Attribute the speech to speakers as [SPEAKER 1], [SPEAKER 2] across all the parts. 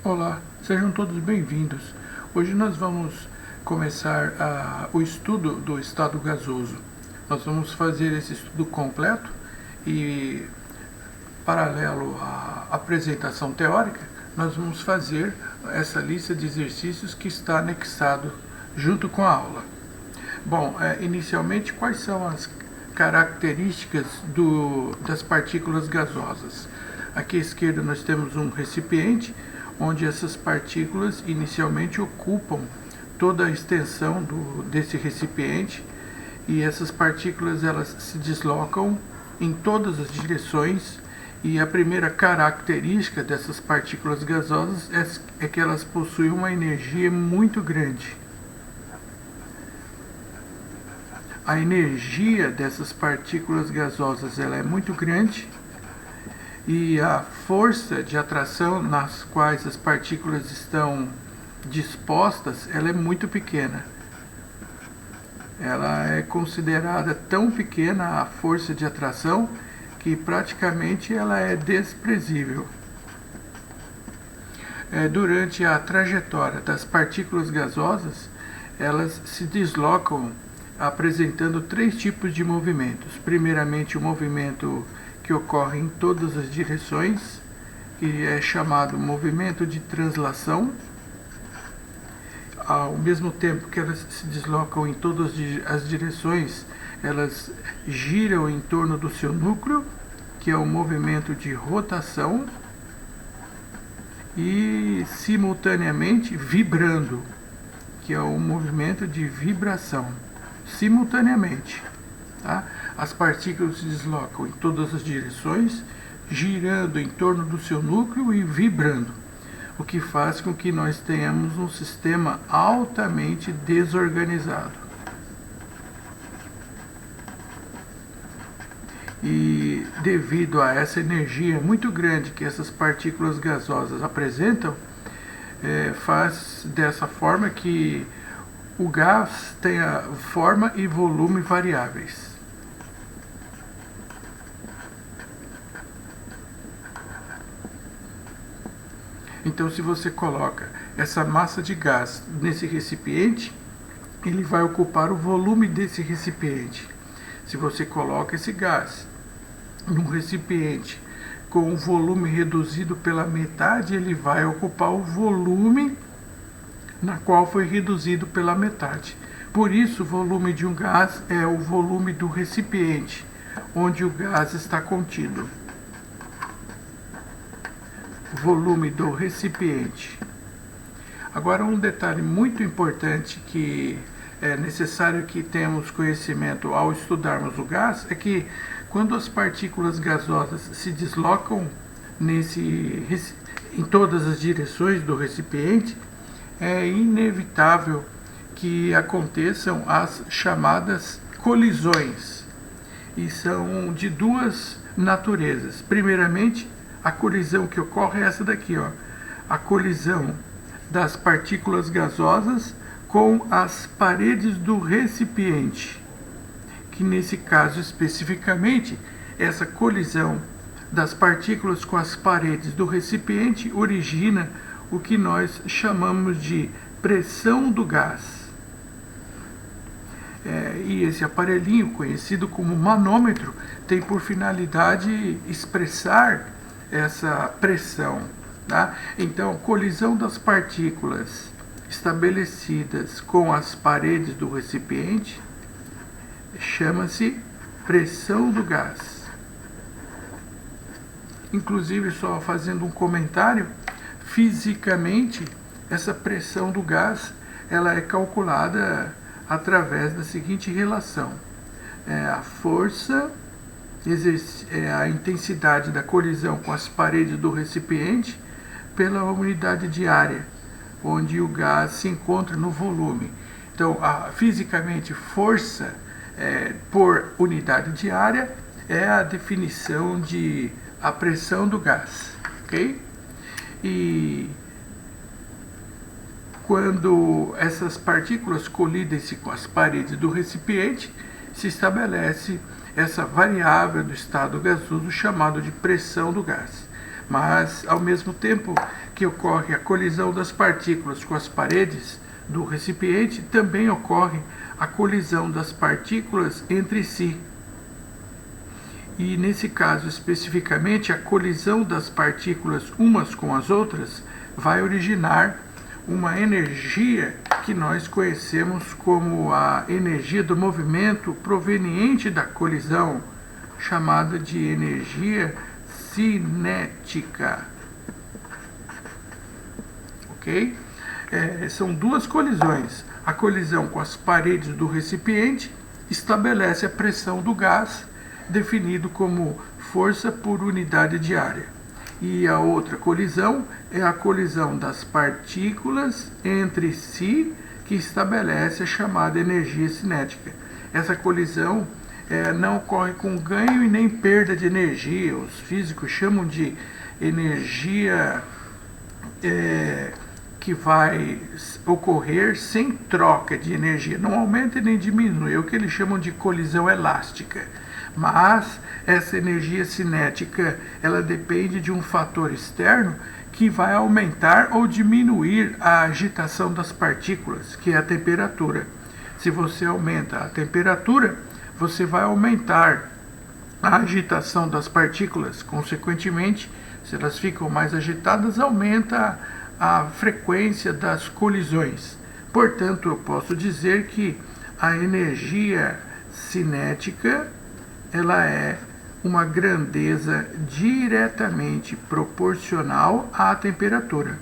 [SPEAKER 1] Olá, sejam todos bem-vindos. Hoje nós vamos começar o estudo do estado gasoso. Nós vamos fazer esse estudo completo e, paralelo à apresentação teórica, nós vamos fazer essa lista de exercícios que está anexado junto com a aula. Bom, inicialmente, quais são as características das partículas gasosas? Aqui à esquerda nós temos um recipiente onde essas partículas inicialmente ocupam toda a extensão desse recipiente, e essas partículas elas se deslocam em todas as direções, e a primeira característica dessas partículas gasosas é que elas possuem uma energia muito grande. A energia dessas partículas gasosas ela é muito grande, e a força de atração nas quais as partículas estão dispostas ela é muito pequena. Ela é considerada tão pequena, a força de atração, que praticamente ela é desprezível. Durante a trajetória das partículas gasosas, elas se deslocam apresentando três tipos de movimentos. Primeiramente, o movimento que ocorre em todas as direções, que é chamado movimento de translação. Ao mesmo tempo que elas se deslocam em todas as direções, elas giram em torno do seu núcleo, que é o movimento de rotação, e simultaneamente vibrando, que é o movimento de vibração. Simultaneamente, tá? As partículas se deslocam em todas as direções, girando em torno do seu núcleo e vibrando, o que faz com que nós tenhamos um sistema altamente desorganizado. E devido a essa energia muito grande que essas partículas gasosas apresentam, faz dessa forma que o gás tenha forma e volume variáveis. Então, se você coloca essa massa de gás nesse recipiente, ele vai ocupar o volume desse recipiente. Se você coloca esse gás num recipiente com um volume reduzido pela metade, ele vai ocupar o volume na qual foi reduzido pela metade. Por isso, o volume de um gás é o volume do recipiente onde o gás está contido. Volume do recipiente. Agora, um detalhe muito importante que é necessário que tenhamos conhecimento ao estudarmos o gás é que quando as partículas gasosas se deslocam em todas as direções do recipiente, é inevitável que aconteçam as chamadas colisões, e são de duas naturezas. Primeiramente, a colisão que ocorre é essa daqui, ó, a colisão das partículas gasosas com as paredes do recipiente, que nesse caso especificamente, essa colisão das partículas com as paredes do recipiente origina o que nós chamamos de pressão do gás. E esse aparelhinho, conhecido como manômetro, tem por finalidade expressar essa pressão. Tá? Então, colisão das partículas estabelecidas com as paredes do recipiente chama-se pressão do gás. Inclusive, só fazendo um comentário, fisicamente, essa pressão do gás ela é calculada através da seguinte relação. A força, a intensidade da colisão com as paredes do recipiente pela unidade de área, onde o gás se encontra no volume. Então, fisicamente, força por unidade de área é a definição de a pressão do gás, ok? E quando essas partículas colidem-se com as paredes do recipiente, se estabelece essa variável do estado gasoso chamado de pressão do gás. Mas, ao mesmo tempo que ocorre a colisão das partículas com as paredes do recipiente, também ocorre a colisão das partículas entre si. E nesse caso especificamente, a colisão das partículas umas com as outras vai originar uma energia que nós conhecemos como a energia do movimento proveniente da colisão, chamada de energia cinética. Ok? São duas colisões. A colisão com as paredes do recipiente estabelece a pressão do gás, definido como força por unidade de área. E a outra colisão é a colisão das partículas entre si, que estabelece a chamada energia cinética. Essa colisão não ocorre com ganho e nem perda de energia. Os físicos chamam de energia que vai ocorrer sem troca de energia. Não aumenta e nem diminui, é o que eles chamam de colisão elástica. Mas essa energia cinética, ela depende de um fator externo que vai aumentar ou diminuir a agitação das partículas, que é a temperatura. Se você aumenta a temperatura, você vai aumentar a agitação das partículas. Consequentemente, se elas ficam mais agitadas, aumenta a frequência das colisões. Portanto, eu posso dizer que a energia cinética, ela é uma grandeza diretamente proporcional à temperatura.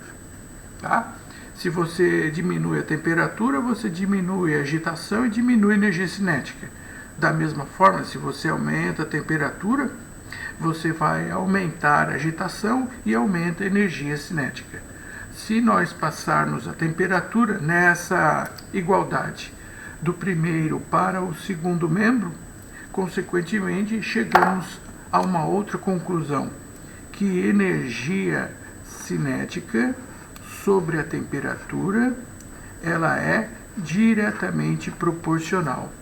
[SPEAKER 1] Tá? Se você diminui a temperatura, você diminui a agitação e diminui a energia cinética. Da mesma forma, se você aumenta a temperatura, você vai aumentar a agitação e aumenta a energia cinética. Se nós passarmos a temperatura nessa igualdade do primeiro para o segundo membro, consequentemente, chegamos a uma outra conclusão, que energia cinética sobre a temperatura, ela é diretamente proporcional.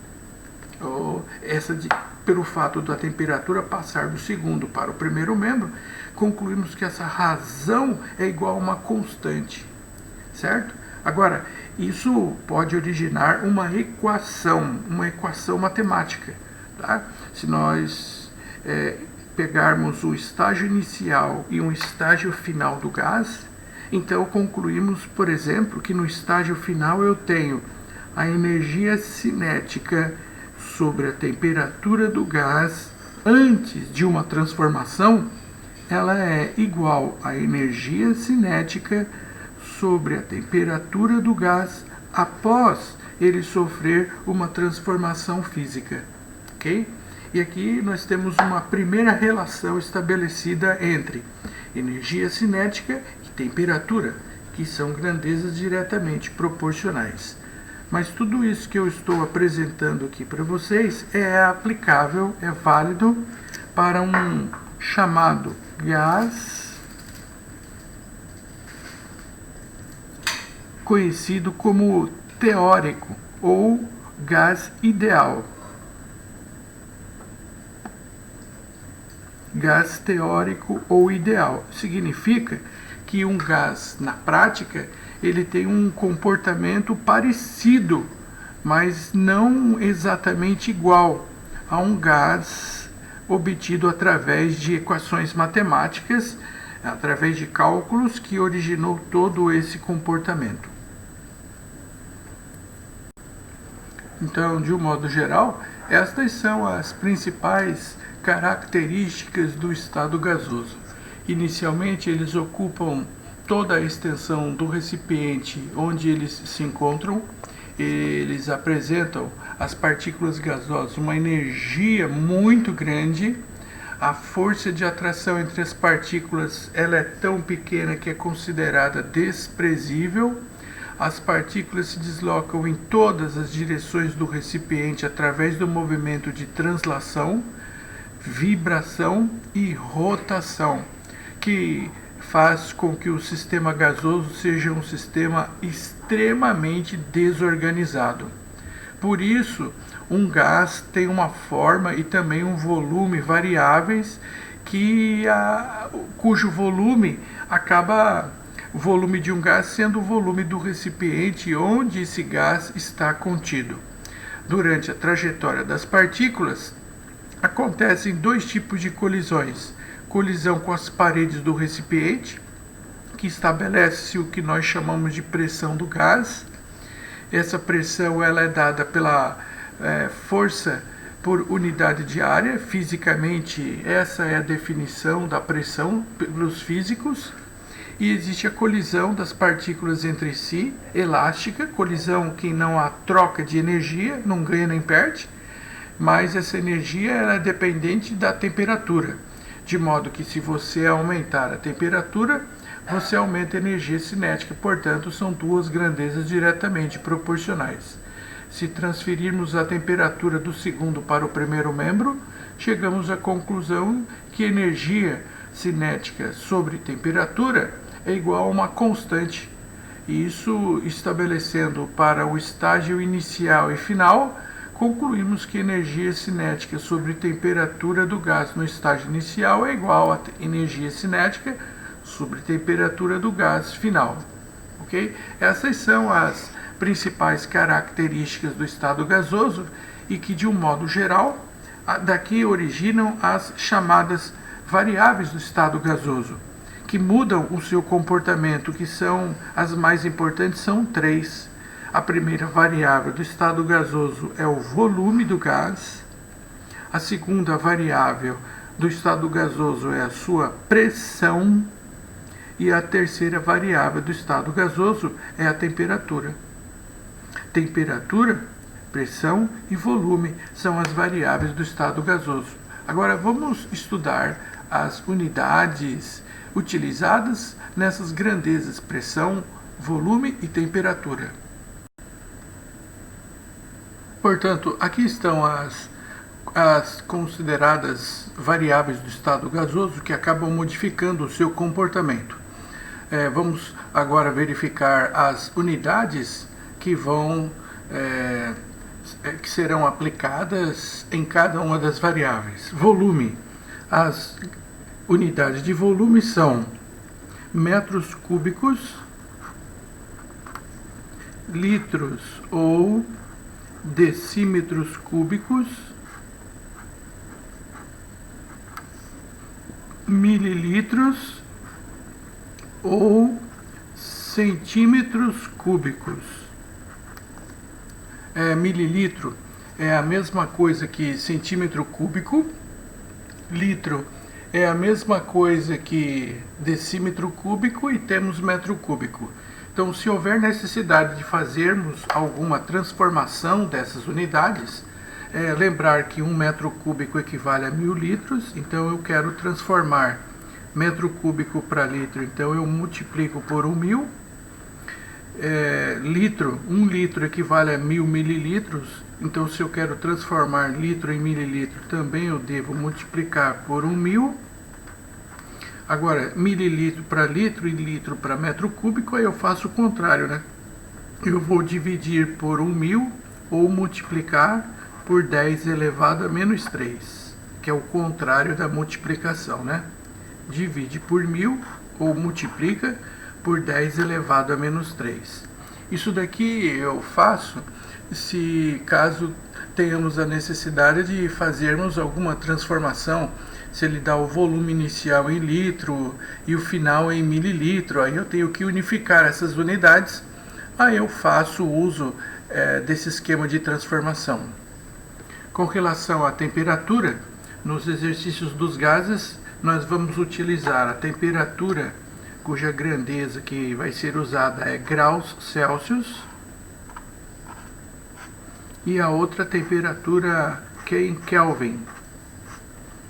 [SPEAKER 1] Pelo fato da temperatura passar do segundo para o primeiro membro, concluímos que essa razão é igual a uma constante, certo? Agora, isso pode originar uma equação matemática. Tá? Se nós pegarmos o estágio inicial e um estágio final do gás, então concluímos, por exemplo, que no estágio final eu tenho a energia cinética sobre a temperatura do gás antes de uma transformação, ela é igual à energia cinética sobre a temperatura do gás após ele sofrer uma transformação física. Okay? E aqui nós temos uma primeira relação estabelecida entre energia cinética e temperatura, que são grandezas diretamente proporcionais. Mas tudo isso que eu estou apresentando aqui para vocês é aplicável, é válido para um chamado gás conhecido como teórico ou gás ideal. Gás teórico ou ideal significa que um gás, na prática, ele tem um comportamento parecido, mas não exatamente igual a um gás obtido através de equações matemáticas, através de cálculos que originou todo esse comportamento. Então, de um modo geral, estas são as principais características do estado gasoso. Inicialmente, eles ocupam toda a extensão do recipiente onde eles se encontram. Eles apresentam as partículas gasosas uma energia muito grande. A força de atração entre as partículas ela é tão pequena que é considerada desprezível. As partículas se deslocam em todas as direções do recipiente através do movimento de translação, vibração e rotação, que faz com que o sistema gasoso seja um sistema extremamente desorganizado. Por isso, um gás tem uma forma e também um volume variáveis cujo volume acaba, o volume de um gás sendo o volume do recipiente onde esse gás está contido. Durante a trajetória das partículas, acontecem dois tipos de colisões: colisão com as paredes do recipiente, que estabelece o que nós chamamos de pressão do gás. Essa pressão ela é dada pela força por unidade de área. Fisicamente, essa é a definição da pressão pelos físicos. E existe a colisão das partículas entre si, elástica, colisão que não há troca de energia, não ganha nem perde, mas essa energia ela é dependente da temperatura, de modo que se você aumentar a temperatura, você aumenta a energia cinética, portanto são duas grandezas diretamente proporcionais. Se transferirmos a temperatura do segundo para o primeiro membro, chegamos à conclusão que energia cinética sobre temperatura é igual a uma constante. Isso estabelecendo para o estágio inicial e final, concluímos que energia cinética sobre temperatura do gás no estágio inicial é igual a energia cinética sobre temperatura do gás final. Ok? Essas são as principais características do estado gasoso e que, de um modo geral, daqui originam as chamadas variáveis do estado gasoso, que mudam o seu comportamento, que são as mais importantes, são três. A primeira variável do estado gasoso é o volume do gás. A segunda variável do estado gasoso é a sua pressão. E a terceira variável do estado gasoso é a temperatura. Temperatura, pressão e volume são as variáveis do estado gasoso. Agora vamos estudar as unidades utilizadas nessas grandezas: pressão, volume e temperatura. Portanto, aqui estão as consideradas variáveis do estado gasoso que acabam modificando o seu comportamento. Vamos agora verificar as unidades que que serão aplicadas em cada uma das variáveis. Volume. As unidades de volume são metros cúbicos, litros ou decímetros cúbicos, mililitros ou centímetros cúbicos. Mililitro é a mesma coisa que centímetro cúbico, litro é a mesma coisa que decímetro cúbico e temos metro cúbico. Então, se houver necessidade de fazermos alguma transformação dessas unidades, lembrar que 1 metro cúbico equivale a 1000 litros, então eu quero transformar metro cúbico para litro, então eu multiplico por 1000. Litro, 1 litro equivale a 1000 mililitros, então se eu quero transformar litro em mililitro, também eu devo multiplicar por 1000. Agora, mililitro para litro e litro para metro cúbico, aí eu faço o contrário, né? Eu vou dividir por 1000 ou multiplicar por 10 elevado a menos 3, que é o contrário da multiplicação, né? Divide por 1000 ou multiplica por 10 elevado a menos 3. Isso daqui eu faço caso tenhamos a necessidade de fazermos alguma transformação. Se ele dá o volume inicial em litro e o final em mililitro, aí eu tenho que unificar essas unidades, aí eu faço uso desse esquema de transformação. Com relação à temperatura, nos exercícios dos gases, nós vamos utilizar a temperatura cuja grandeza que vai ser usada é graus Celsius, e a outra temperatura que é em Kelvin,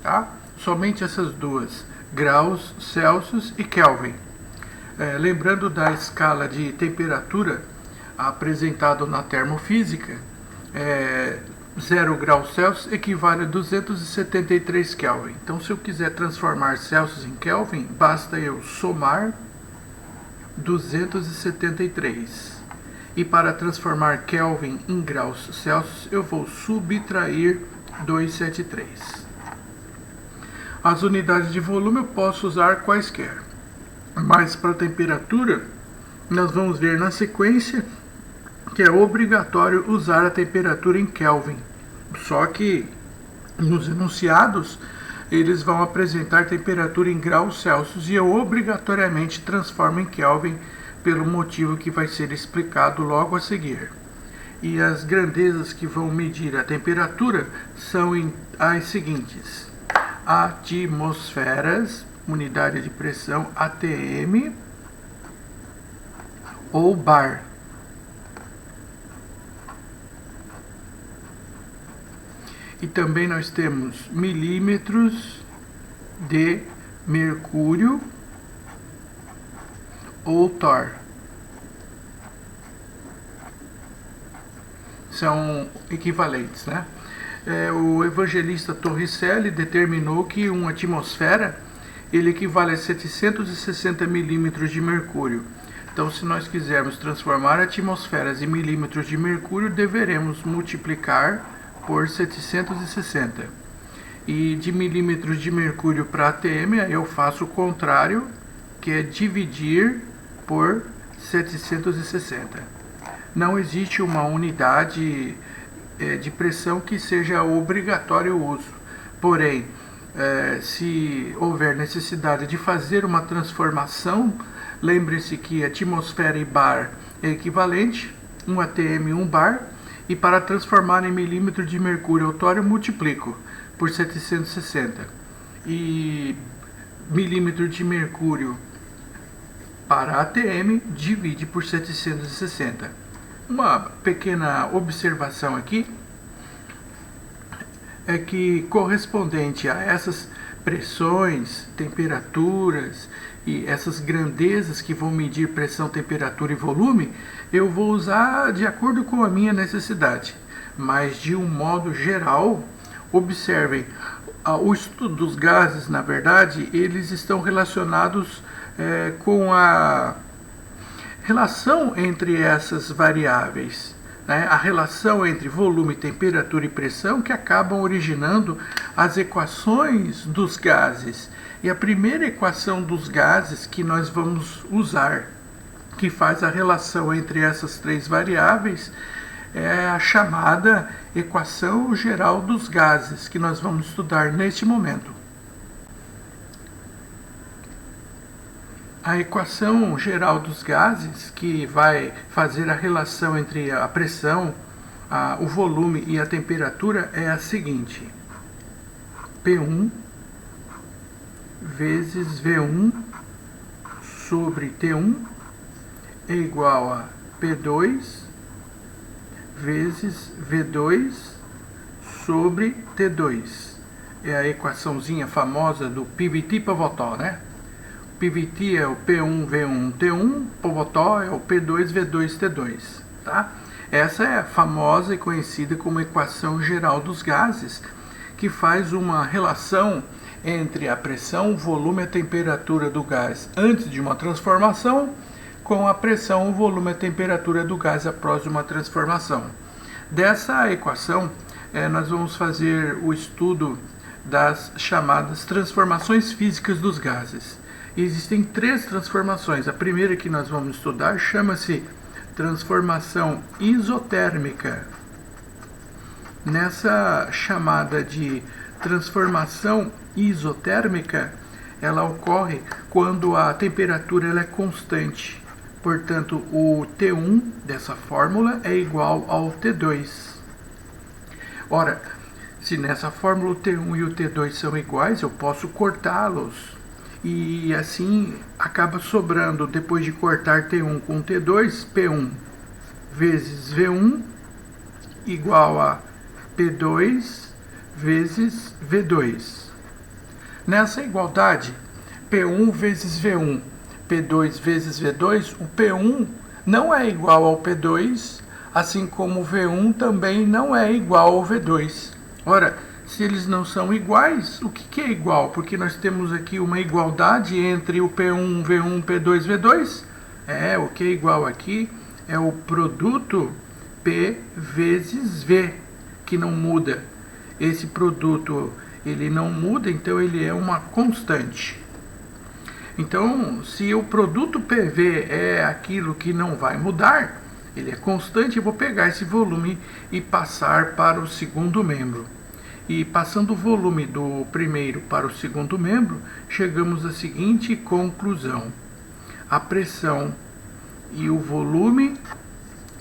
[SPEAKER 1] tá? Somente essas duas, graus Celsius e Kelvin. Lembrando da escala de temperatura apresentado na termofísica, 0 graus Celsius equivale a 273 Kelvin. Então, se eu quiser transformar Celsius em Kelvin, basta eu somar 273. E para transformar Kelvin em graus Celsius, eu vou subtrair 273. As unidades de volume eu posso usar quaisquer, mas para temperatura nós vamos ver na sequência que é obrigatório usar a temperatura em Kelvin. Só que nos enunciados eles vão apresentar temperatura em graus Celsius e eu obrigatoriamente transformo em Kelvin pelo motivo que vai ser explicado logo a seguir. E as grandezas que vão medir a temperatura são as seguintes: atmosferas, unidade de pressão ATM, ou bar. E também nós temos milímetros de mercúrio, ou torr. São equivalentes, né? O evangelista Torricelli determinou que uma atmosfera ele equivale a 760 milímetros de mercúrio. Então, se nós quisermos transformar atmosferas em milímetros de mercúrio, deveremos multiplicar por 760. E de milímetros de mercúrio para ATM, eu faço o contrário, que é dividir por 760. Não existe uma unidade de pressão que seja obrigatório o uso. Porém, se houver necessidade de fazer uma transformação, lembre-se que atmosfera e bar é equivalente, um ATM e um bar, e para transformar em milímetro de mercúrio ou tório, multiplico por 760. E milímetro de mercúrio para ATM divide por 760. Uma pequena observação aqui é que, correspondente a essas pressões, temperaturas e essas grandezas que vão medir pressão, temperatura e volume, eu vou usar de acordo com a minha necessidade. Mas, de um modo geral, observem, o estudo dos gases, na verdade, eles estão relacionados com a relação entre essas variáveis, né? A relação entre volume, temperatura e pressão que acabam originando as equações dos gases. E a primeira equação dos gases que nós vamos usar, que faz a relação entre essas três variáveis, é a chamada equação geral dos gases, que nós vamos estudar neste momento. A equação geral dos gases, que vai fazer a relação entre a pressão, o volume e a temperatura, é a seguinte: P1 vezes V1 sobre T1 é igual a P2 vezes V2 sobre T2. É a equaçãozinha famosa do PVT-Pivotó, né? PVT é o P1, V1, T1, Pivotó é o P2, V2, T2, tá? Essa é a famosa e conhecida como equação geral dos gases, que faz uma relação entre a pressão, o volume e a temperatura do gás antes de uma transformação, com a pressão, o volume e a temperatura do gás após uma transformação. Dessa equação, nós vamos fazer o estudo das chamadas transformações físicas dos gases. Existem três transformações. A primeira que nós vamos estudar chama-se transformação isotérmica. Nessa chamada de transformação isotérmica, ela ocorre quando a temperatura ela é constante. Portanto, o T1 dessa fórmula é igual ao T2. Ora, se nessa fórmula o T1 e o T2 são iguais, eu posso cortá-los. E assim acaba sobrando, depois de cortar T1 com T2, P1 vezes V1 igual a P2 vezes V2. Nessa igualdade, P1 vezes V1, P2 vezes V2, o P1 não é igual ao P2, assim como o V1 também não é igual ao V2. Ora, se eles não são iguais, o que é igual? Porque nós temos aqui uma igualdade entre o P1, V1, P2, V2. O que é igual aqui é o produto P vezes V, que não muda. Esse produto ele não muda, então ele é uma constante. Então, se o produto PV é aquilo que não vai mudar, ele é constante, eu vou pegar esse volume e passar para o segundo membro. E passando o volume do primeiro para o segundo membro, chegamos à seguinte conclusão: a pressão e o volume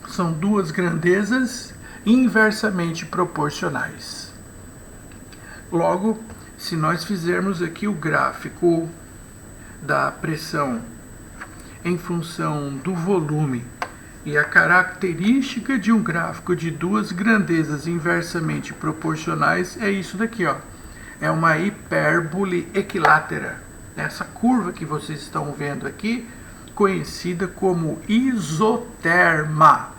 [SPEAKER 1] são duas grandezas inversamente proporcionais. Logo, se nós fizermos aqui o gráfico da pressão em função do volume, e a característica de um gráfico de duas grandezas inversamente proporcionais é isso daqui, ó. É uma hipérbole equilátera. Essa curva que vocês estão vendo aqui, conhecida como isoterma,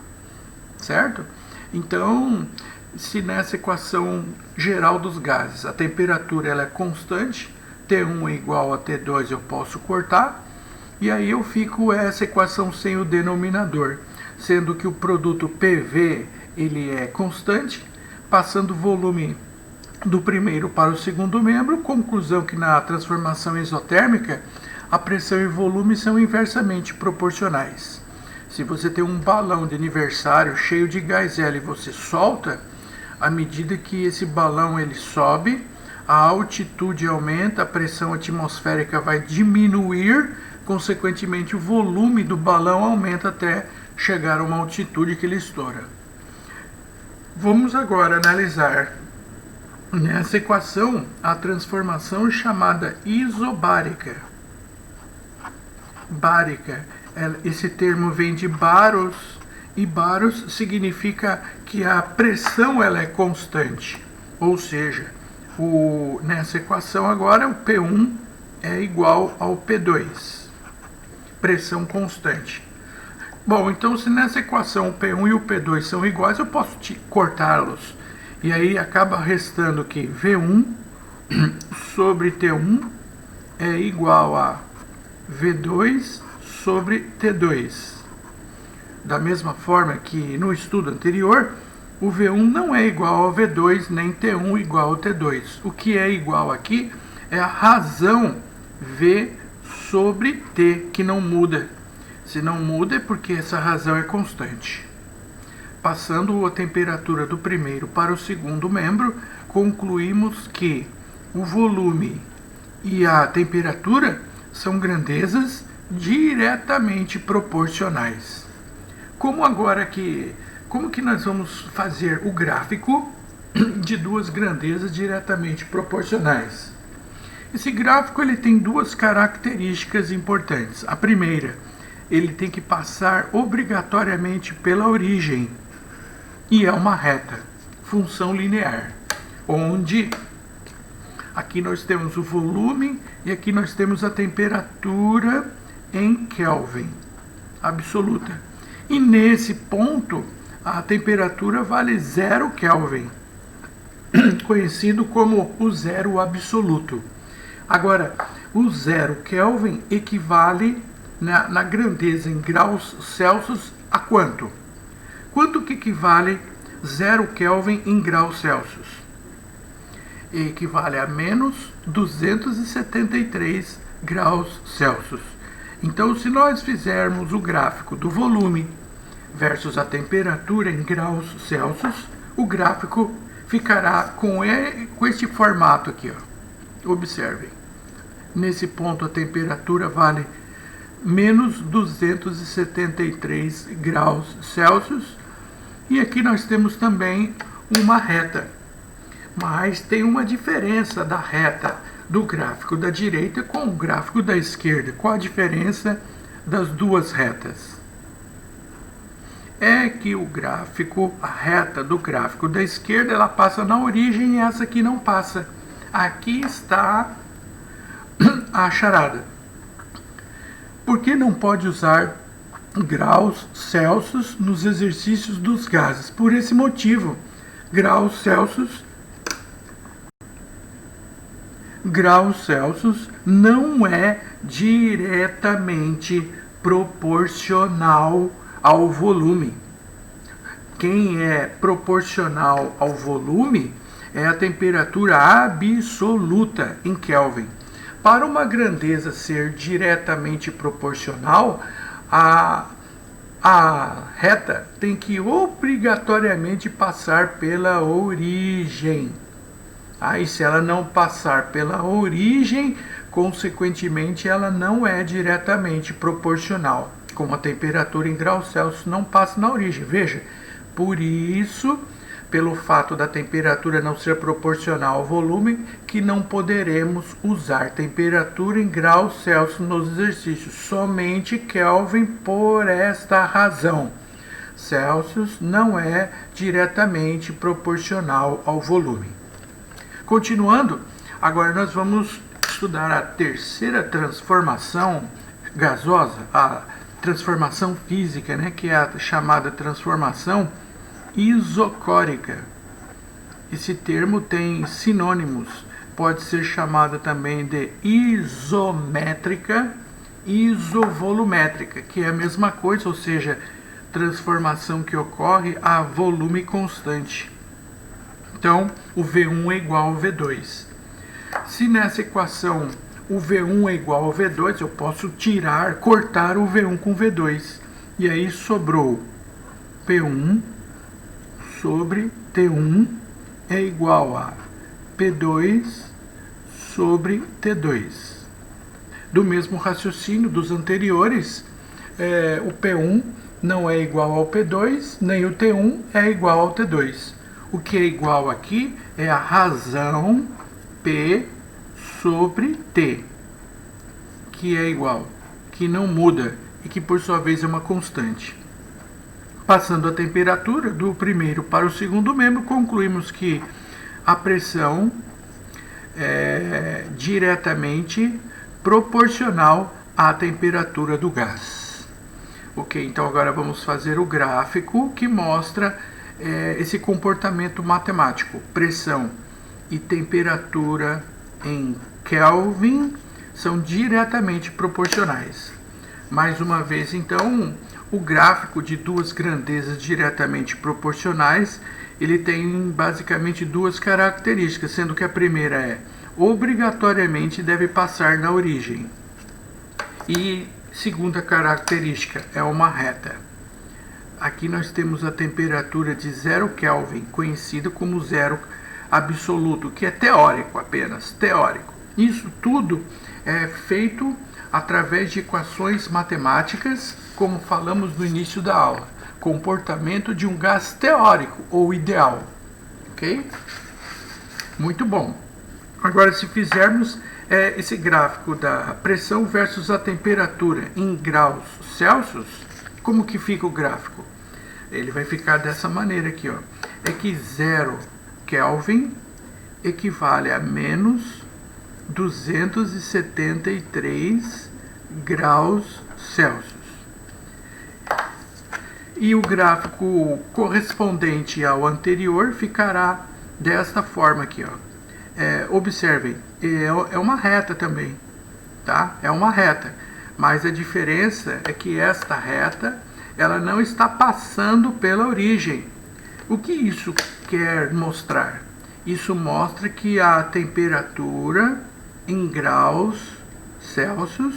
[SPEAKER 1] certo? Então, se nessa equação geral dos gases a temperatura ela é constante, T1 é igual a T2, eu posso cortar, e aí eu fico essa equação sem o denominador, sendo que o produto PV ele é constante, passando o volume do primeiro para o segundo membro, conclusão que na transformação isotérmica a pressão e volume são inversamente proporcionais. Se você tem um balão de aniversário cheio de gás hélio e você solta, à medida que esse balão ele sobe, a altitude aumenta, a pressão atmosférica vai diminuir, consequentemente o volume do balão aumenta até chegar a uma altitude que ele estoura. Vamos agora analisar nessa equação a transformação chamada isobárica. Bárica, esse termo vem de baros, e baros significa que a pressão ela é constante, ou seja, nessa equação agora o P1 é igual ao P2, pressão constante. Bom, então se nessa equação o P1 e o P2 são iguais, eu posso cortá-los. E aí acaba restando que V1 sobre T1 é igual a V2 sobre T2. Da mesma forma que no estudo anterior, o V1 não é igual ao V2, nem T1 igual ao T2. O que é igual aqui é a razão V sobre T, que não muda. Se não muda é porque essa razão é constante. Passando a temperatura do primeiro para o segundo membro, concluímos que o volume e a temperatura são grandezas diretamente proporcionais. Como que nós vamos fazer o gráfico de duas grandezas diretamente proporcionais? Esse gráfico ele tem duas características importantes. A primeira, ele tem que passar obrigatoriamente pela origem, e é uma reta, função linear, onde aqui nós temos o volume e aqui nós temos a temperatura em Kelvin absoluta. E nesse ponto, a temperatura vale 0 Kelvin, conhecido como o zero absoluto. Agora, o 0 Kelvin equivale na grandeza em graus Celsius a quanto? Quanto que equivale 0 Kelvin em graus Celsius? Equivale a menos 273 graus Celsius. Então, se nós fizermos o gráfico do volume versus a temperatura em graus Celsius, o gráfico ficará com este formato aqui, ó. Observem. Nesse ponto a temperatura vale menos 273 graus Celsius. E aqui nós temos também uma reta. Mas tem uma diferença da reta do gráfico da direita com o gráfico da esquerda. Qual a diferença das duas retas? É que a reta do gráfico da esquerda, ela passa na origem e essa aqui não passa. Aqui está a charada. Por que não pode usar graus Celsius nos exercícios dos gases? Por esse motivo, graus Celsius não é diretamente proporcional ao volume. Quem é proporcional ao volume é a temperatura absoluta em Kelvin. Para uma grandeza ser diretamente proporcional, a reta tem que obrigatoriamente passar pela origem. Aí, se ela não passar pela origem, consequentemente, ela não é diretamente proporcional. Como a temperatura em graus Celsius não passa na origem. Veja, por isso, pelo fato da temperatura não ser proporcional ao volume, que não poderemos usar temperatura em graus Celsius nos exercícios, somente Kelvin por esta razão. Celsius não é diretamente proporcional ao volume. Continuando, agora nós vamos estudar a terceira transformação gasosa, a transformação física, né, que é a chamada transformação isocórica. Esse termo tem sinônimos, pode ser chamada também de isométrica, isovolumétrica, que é a mesma coisa, ou seja, transformação que ocorre a volume constante. Então, o V1 é igual ao V2. Se nessa equação o V1 é igual ao V2, eu posso cortar o V1 com o V2. E aí sobrou P1 sobre T1 é igual a P2 sobre T2. Do mesmo raciocínio dos anteriores, o P1 não é igual ao P2, nem o T1 é igual ao T2. O que é igual aqui é a razão P sobre T, que é igual, que não muda e que por sua vez é uma constante. Passando a temperatura do primeiro para o segundo membro, concluímos que a pressão é diretamente proporcional à temperatura do gás. Ok, então agora vamos fazer o gráfico que mostra esse comportamento matemático. Pressão e temperatura em Kelvin são diretamente proporcionais. Mais uma vez, então, o gráfico de duas grandezas diretamente proporcionais, ele tem basicamente duas características, sendo que a primeira é obrigatoriamente deve passar na origem. E segunda característica é uma reta. Aqui nós temos a temperatura de 0 Kelvin, conhecido como zero absoluto, que é teórico apenas, teórico. Isso tudo é feito através de equações matemáticas, como falamos no início da aula. Comportamento de um gás teórico ou ideal. Ok? Muito bom. Agora, se fizermos esse gráfico da pressão versus a temperatura em graus Celsius, como que fica o gráfico? Ele vai ficar dessa maneira aqui, ó. É que 0 Kelvin equivale a menos 273 graus Celsius. E o gráfico correspondente ao anterior ficará desta forma aqui, ó. Observem, é uma reta também, tá? É uma reta, mas a diferença é que esta reta, ela não está passando pela origem. O que isso quer mostrar? Isso mostra que a temperatura em graus Celsius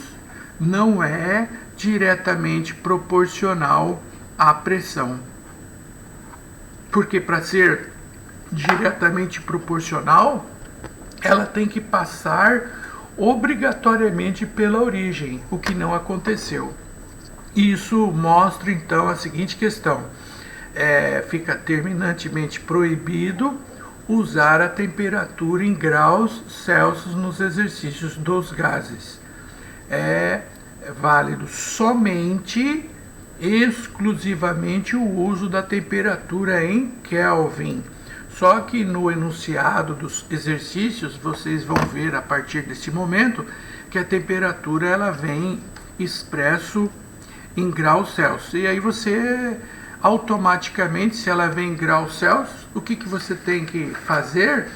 [SPEAKER 1] não é diretamente proporcional à pressão. Porque para ser diretamente proporcional, ela tem que passar obrigatoriamente pela origem, o que não aconteceu. Isso mostra então a seguinte questão: fica terminantemente proibido usar a temperatura em graus Celsius nos exercícios dos gases. É válido somente, exclusivamente, o uso da temperatura em Kelvin. Só que no enunciado dos exercícios, vocês vão ver a partir desse momento que a temperatura ela vem expresso em graus Celsius. E aí você automaticamente, se ela vem em graus Celsius, o que você tem que fazer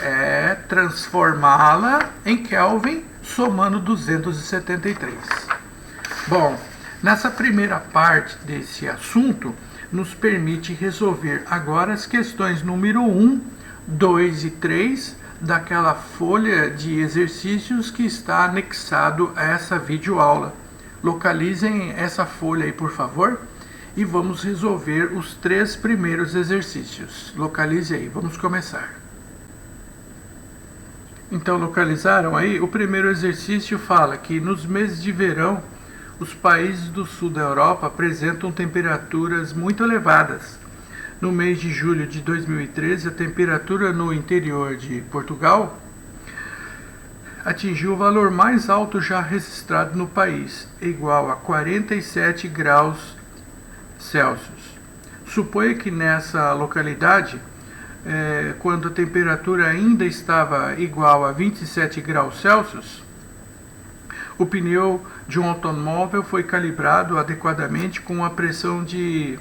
[SPEAKER 1] é transformá-la em Kelvin, somando 273. Bom, nessa primeira parte desse assunto, nos permite resolver agora as questões número 1 2 e 3 daquela folha de exercícios que está anexado a essa videoaula. Localizem essa folha aí, por favor, e vamos resolver os 3 primeiros exercícios. Localize aí, vamos começar. Então, localizaram aí? O primeiro exercício fala que nos meses de verão, os países do sul da Europa apresentam temperaturas muito elevadas. No mês de julho de 2013, a temperatura no interior de Portugal atingiu o valor mais alto já registrado no país, igual a 47 graus Celsius. Suponha que nessa localidade, quando a temperatura ainda estava igual a 27 graus Celsius, o pneu de um automóvel foi calibrado adequadamente com a pressão de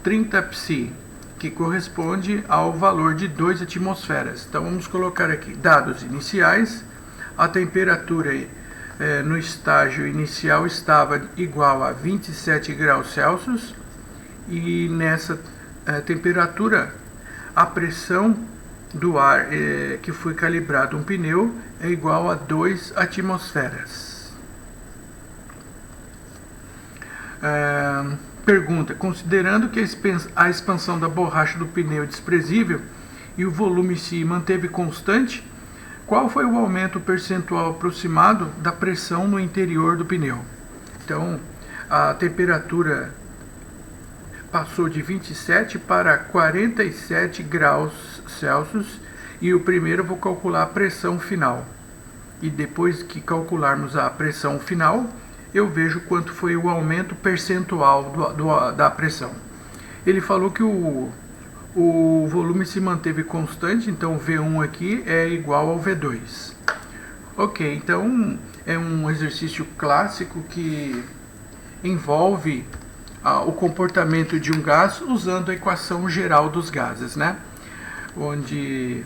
[SPEAKER 1] 30 psi, que corresponde ao valor de 2 atmosferas. Então vamos colocar aqui dados iniciais. A temperatura no estágio inicial estava igual a 27 graus Celsius e nessa temperatura a pressão do ar que foi calibrado um pneu é igual a 2 atmosferas. Pergunta: considerando que a expansão da borracha do pneu é desprezível e o volume se manteve constante, qual foi o aumento percentual aproximado da pressão no interior do pneu? Então, a temperatura passou de 27 para 47 graus Celsius e o primeiro eu vou calcular a pressão final. E depois que calcularmos a pressão final, eu vejo quanto foi o aumento percentual da pressão. Ele falou que o volume se manteve constante, então V1 aqui é igual ao V2. Ok, então é um exercício clássico que envolve o comportamento de um gás usando a equação geral dos gases, né? Onde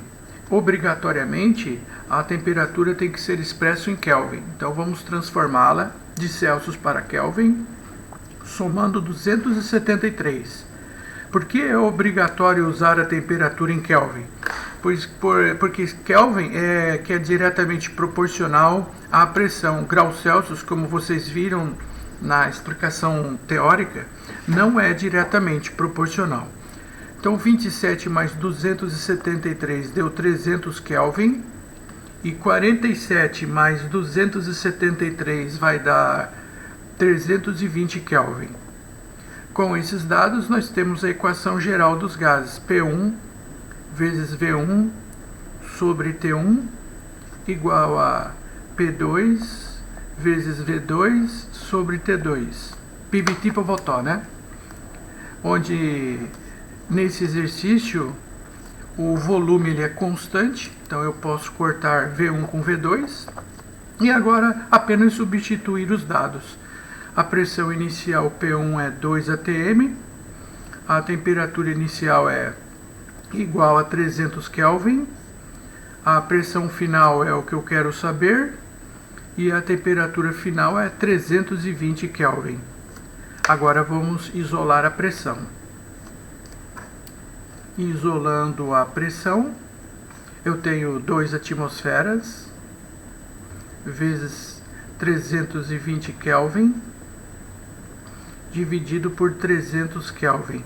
[SPEAKER 1] obrigatoriamente a temperatura tem que ser expressa em Kelvin. Então vamos transformá-la de Celsius para Kelvin, somando 273. Por que é obrigatório usar a temperatura em Kelvin? Porque Kelvin que é diretamente proporcional à pressão. Graus Celsius, como vocês viram na explicação teórica, não é diretamente proporcional. Então 27 mais 273 deu 300 Kelvin. E 47 mais 273 vai dar 320 Kelvin. Com esses dados, nós temos a equação geral dos gases. P1 vezes V1 sobre T1 igual a P2 vezes V2 sobre T2. PVT para votar, né? Onde, nesse exercício, o volume ele é constante, então eu posso cortar V1 com V2 e agora apenas substituir os dados. A pressão inicial P1 é 2 atm, a temperatura inicial é igual a 300 Kelvin, a pressão final é o que eu quero saber e a temperatura final é 320 Kelvin. Agora vamos isolar a pressão. Isolando a pressão, eu tenho 2 atmosferas vezes 320 Kelvin dividido por 300 Kelvin.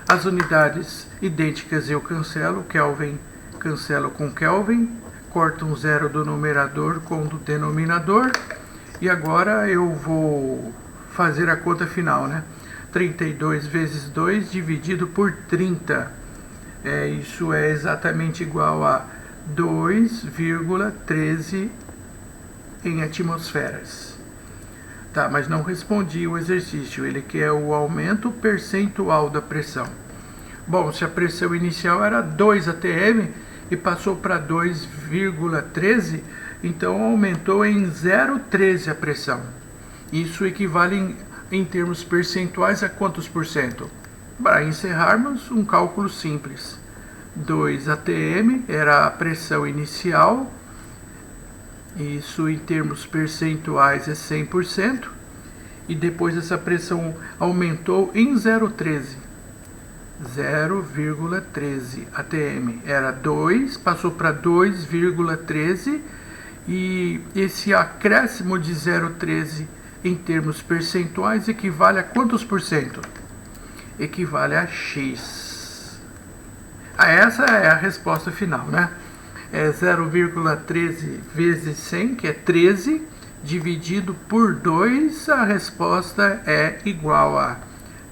[SPEAKER 1] As unidades idênticas eu cancelo, Kelvin cancelo com Kelvin, corto um zero do numerador com o do denominador e agora eu vou fazer a conta final, né? 32 vezes 2 dividido por 30. Isso é exatamente igual a 2,13 em atmosferas. Tá, mas não respondi o exercício. Ele quer o aumento percentual da pressão. Bom, se a pressão inicial era 2 atm e passou para 2,13, então aumentou em 0,13 a pressão. Isso equivale em termos percentuais a quantos por cento? Para encerrarmos, um cálculo simples. 2 atm era a pressão inicial, isso em termos percentuais é 100%, e depois essa pressão aumentou em 0,13. 0,13 atm. Era 2, passou para 2,13 e esse acréscimo de 0,13 em termos percentuais equivale a quantos por cento? Equivale a x. Essa é a resposta final, né? É 0,13 vezes 100, que é 13, dividido por 2, a resposta é igual a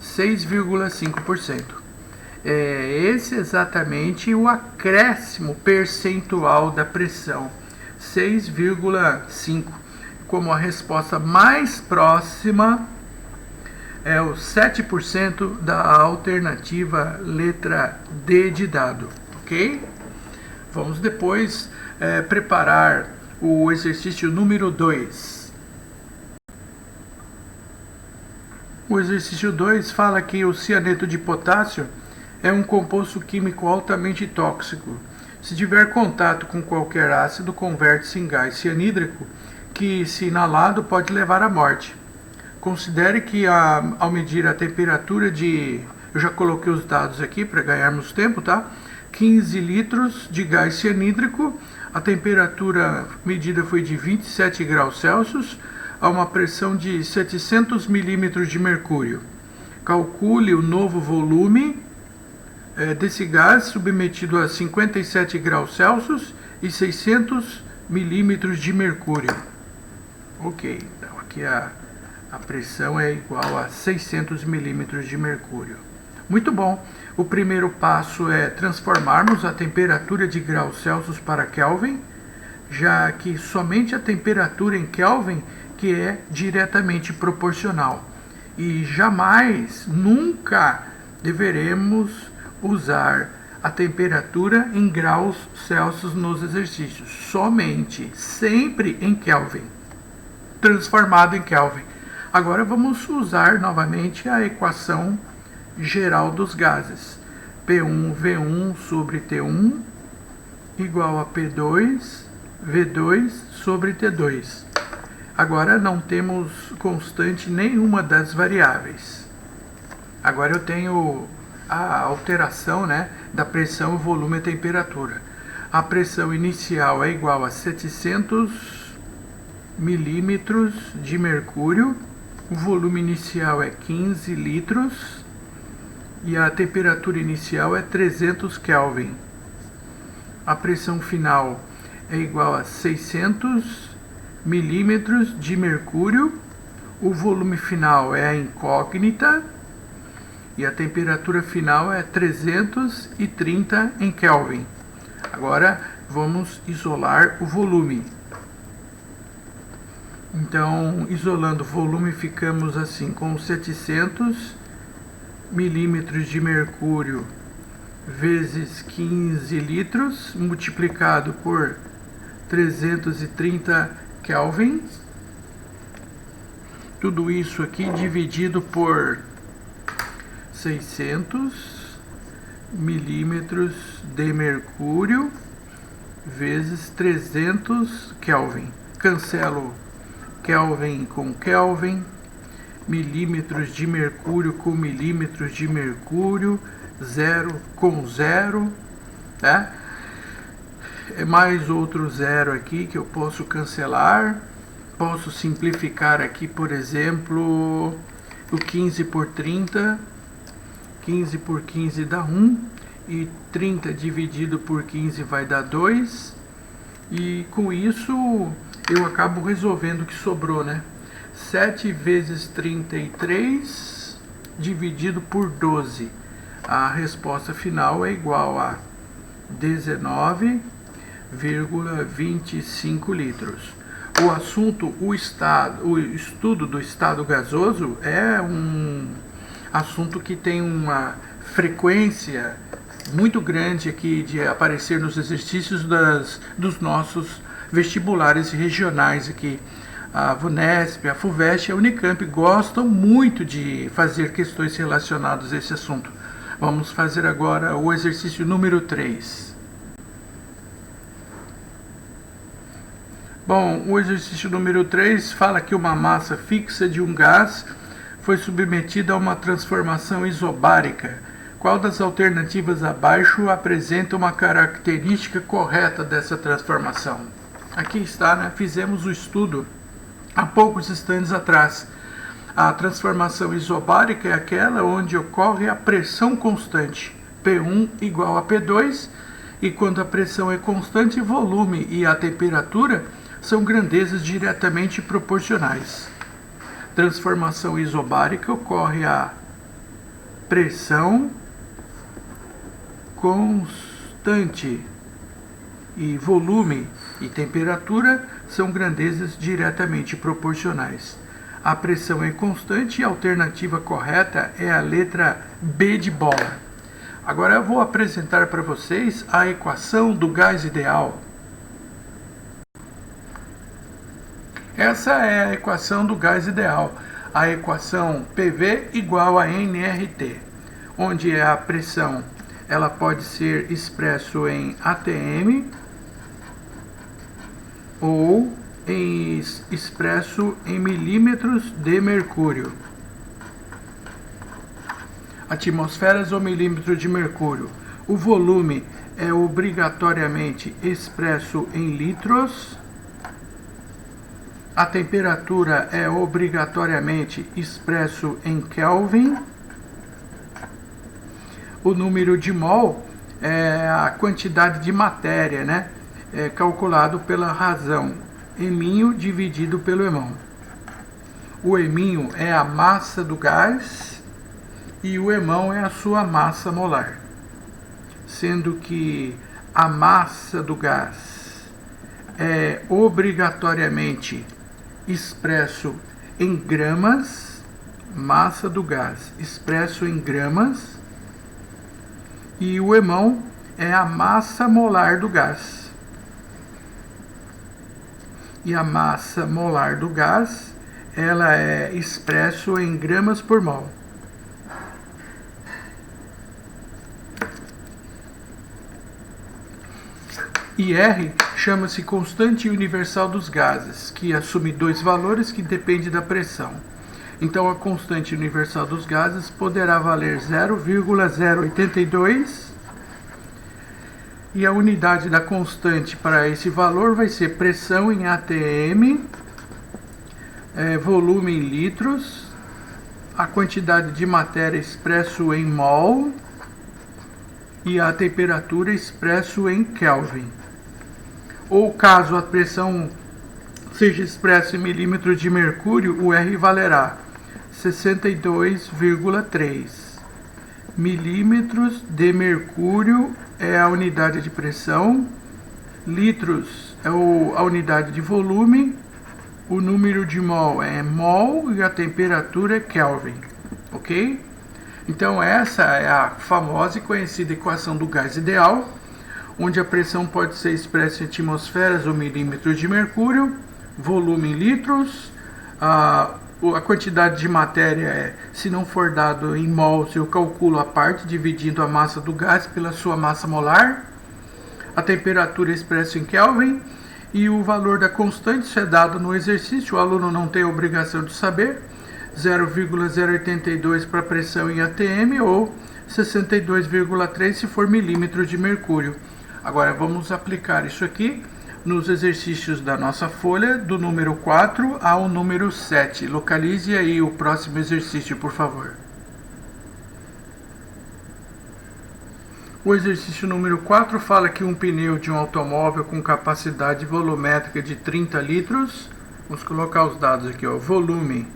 [SPEAKER 1] 6,5%. Esse é exatamente o acréscimo percentual da pressão, 6,5%. Como a resposta mais próxima é o 7% da alternativa letra D de dado, ok? Vamos depois preparar o exercício número 2. O exercício 2 fala que o cianeto de potássio é um composto químico altamente tóxico. Se tiver contato com qualquer ácido, converte-se em gás cianídrico, que, se inalado, pode levar à morte. Considere que, ao medir a temperatura de... Eu já coloquei os dados aqui para ganharmos tempo, tá? 15 litros de gás cianídrico, a temperatura medida foi de 27 graus Celsius, a uma pressão de 700 milímetros de mercúrio. Calcule o novo volume desse gás submetido a 57 graus Celsius e 600 milímetros de mercúrio. Ok, então aqui a pressão é igual a 600 milímetros de mercúrio. Muito bom. O primeiro passo é transformarmos a temperatura de graus Celsius para Kelvin, já que somente a temperatura em Kelvin que é diretamente proporcional. E jamais, nunca deveremos usar a temperatura em graus Celsius nos exercícios. Somente, sempre em Kelvin, transformado em Kelvin. Agora vamos usar novamente a equação geral dos gases. P1V1 sobre T1 igual a P2V2 sobre T2. Agora não temos constante nenhuma das variáveis. Agora eu tenho a alteração, né, da pressão, volume e temperatura. A pressão inicial é igual a 700 milímetros de mercúrio. O volume inicial é 15 litros. E a temperatura inicial é 300 Kelvin. A pressão final é igual a 600 milímetros de mercúrio. O volume final é a incógnita. E a temperatura final é 330 em Kelvin. Agora vamos isolar o volume. Então, isolando o volume, ficamos assim com 700 milímetros de mercúrio vezes 15 litros, multiplicado por 330 Kelvin. Tudo isso aqui dividido por 600 milímetros de mercúrio vezes 300 Kelvin. Cancelo Kelvin com Kelvin, milímetros de mercúrio com milímetros de mercúrio, zero com zero, tá? É mais outro zero aqui que eu posso cancelar. Posso simplificar aqui, por exemplo, o 15 por 30. 15 por 15 dá 1. E 30 dividido por 15 vai dar 2. E com isso eu acabo resolvendo o que sobrou, né? 7 vezes 33 dividido por 12. A resposta final é igual a 19,25 litros. O assunto, o estudo do estado gasoso é um assunto que tem uma frequência muito grande aqui de aparecer nos exercícios dos nossos vestibulares regionais aqui. A VUNESP, a FUVEST e a Unicamp gostam muito de fazer questões relacionadas a esse assunto. Vamos fazer agora o exercício número 3. Bom, o exercício número 3 fala que uma massa fixa de um gás foi submetida a uma transformação isobárica Qual das alternativas abaixo apresenta uma característica correta dessa transformação? Aqui está, né? Fizemos o estudo há poucos instantes atrás. A transformação isobárica é aquela onde ocorre a pressão constante, P1 igual a P2, e quando a pressão é constante, volume e a temperatura são grandezas diretamente proporcionais. Transformação isobárica ocorre a pressão constante e volume e temperatura são grandezas diretamente proporcionais. A pressão é constante e a alternativa correta é a letra B de bola. Agora eu vou apresentar para vocês a equação do gás ideal. Essa é a equação do gás ideal, a equação PV igual a nRT, onde a pressão ela pode ser expresso em atm ou expresso em milímetros de mercúrio. Atmosferas ou milímetros de mercúrio. O volume é obrigatoriamente expresso em litros. A temperatura é obrigatoriamente expresso em Kelvin. O número de mol é a quantidade de matéria, né? É calculado pela razão eminho dividido pelo hemão. O eminho é a massa do gás e o hemão é a sua massa molar, sendo que a massa do gás é obrigatoriamente expresso em gramas, massa do gás expresso em gramas, e o hemão é a massa molar do gás. E a massa molar do gás, ela é expresso em gramas por mol. E R chama-se constante universal dos gases, que assume dois valores que dependem da pressão. Então, a constante universal dos gases poderá valer 0,082 e a unidade da constante para esse valor vai ser pressão em atm, volume em litros, a quantidade de matéria expresso em mol e a temperatura expresso em Kelvin. Ou caso a pressão seja expressa em milímetros de mercúrio, o R valerá 62,3 milímetros de mercúrio é a unidade de pressão, litros é a unidade de volume, o número de mol é mol e a temperatura é Kelvin, ok? Então essa é a famosa e conhecida equação do gás ideal, onde a pressão pode ser expressa em atmosferas ou milímetros de mercúrio, volume em litros, a quantidade de matéria, se não for dado em mols, eu calculo a parte dividindo a massa do gás pela sua massa molar, a temperatura expressa em Kelvin e o valor da constante, isso é dado no exercício, o aluno não tem a obrigação de saber, 0,082 para pressão em atm ou 62,3 se for milímetros de mercúrio. Agora vamos aplicar isso aqui nos exercícios da nossa folha, do número 4 ao número 7. Localize aí o próximo exercício, por favor. O exercício número 4 fala que um pneu de um automóvel com capacidade volumétrica de 30 litros, vamos colocar os dados aqui, ó, volume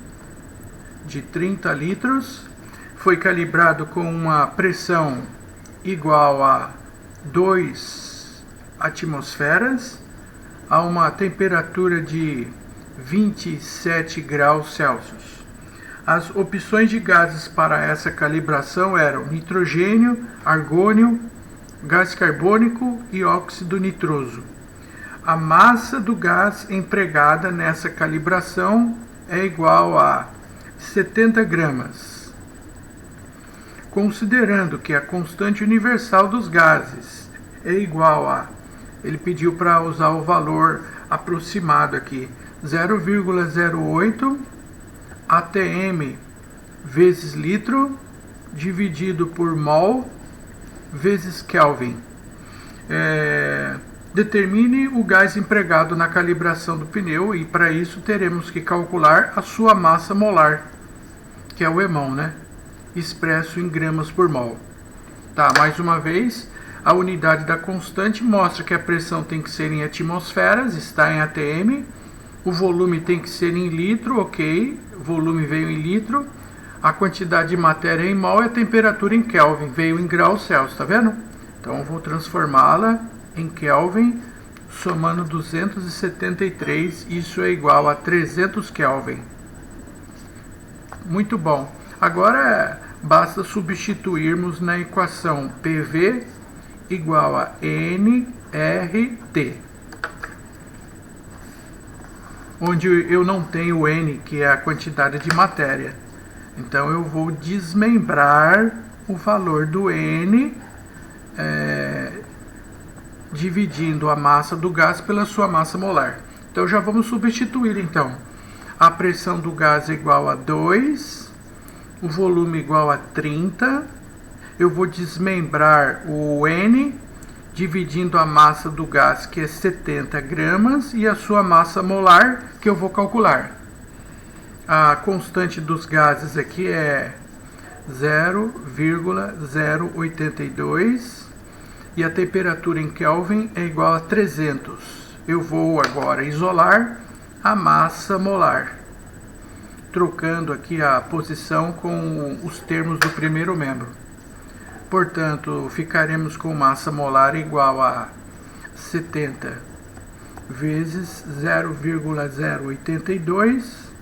[SPEAKER 1] de 30 litros, foi calibrado com uma pressão igual a 2 atmosferas, a uma temperatura de 27 graus Celsius. As opções de gases para essa calibração eram nitrogênio, argônio, gás carbônico e óxido nitroso. A massa do gás empregada nessa calibração é igual a 70 gramas. Considerando que a constante universal dos gases é igual a, ele pediu para usar o valor aproximado aqui, 0,08 atm vezes litro, dividido por mol vezes Kelvin. Determine o gás empregado na calibração do pneu e para isso teremos que calcular a sua massa molar, que é o EMOL, né? Expresso em gramas por mol. Tá, mais uma vez, a unidade da constante mostra que a pressão tem que ser em atmosferas, está em atm, o volume tem que ser em litro, ok, o volume veio em litro, a quantidade de matéria em mol e a temperatura em Kelvin, veio em graus Celsius, tá vendo? Então eu vou transformá-la em Kelvin, somando 273, isso é igual a 300 Kelvin. Muito bom. Agora basta substituirmos na equação PV igual a nRT, onde eu não tenho N, que é a quantidade de matéria. Então eu vou desmembrar o valor do N, dividindo a massa do gás pela sua massa molar. Então já vamos substituir então. A pressão do gás é igual a 2, o volume igual a 30. Eu vou desmembrar o N, dividindo a massa do gás, que é 70 gramas, e a sua massa molar, que eu vou calcular. A constante dos gases aqui é 0,082 e a temperatura em Kelvin é igual a 300. Eu vou agora isolar a massa molar, trocando aqui a posição com os termos do primeiro membro. Portanto, ficaremos com massa molar igual a 70 vezes 0,082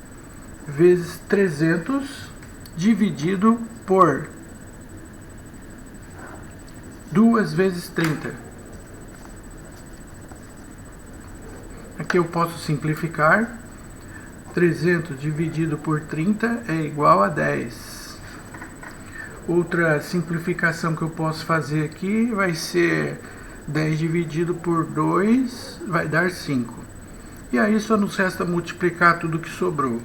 [SPEAKER 1] vezes 300 dividido por 2 vezes 30. Aqui eu posso simplificar. 300 dividido por 30 é igual a 10. Outra simplificação que eu posso fazer aqui vai ser 10 dividido por 2 vai dar 5. E aí só nos resta multiplicar tudo que sobrou.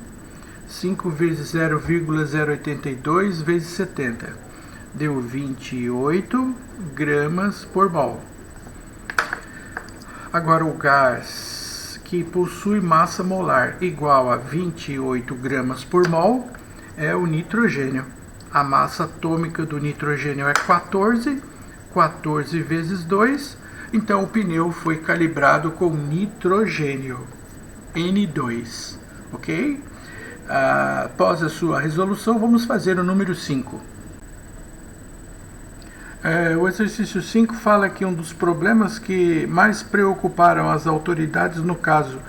[SPEAKER 1] 5 vezes 0,082 vezes 70. Deu 28 gramas por mol. Agora o gás que possui massa molar igual a 28 gramas por mol é o nitrogênio. A massa atômica do nitrogênio é 14, 14 vezes 2, então o pneu foi calibrado com nitrogênio, N2, ok? Após a sua resolução, vamos fazer o número 5. O exercício 5 fala que um dos problemas que mais preocuparam as autoridades no caso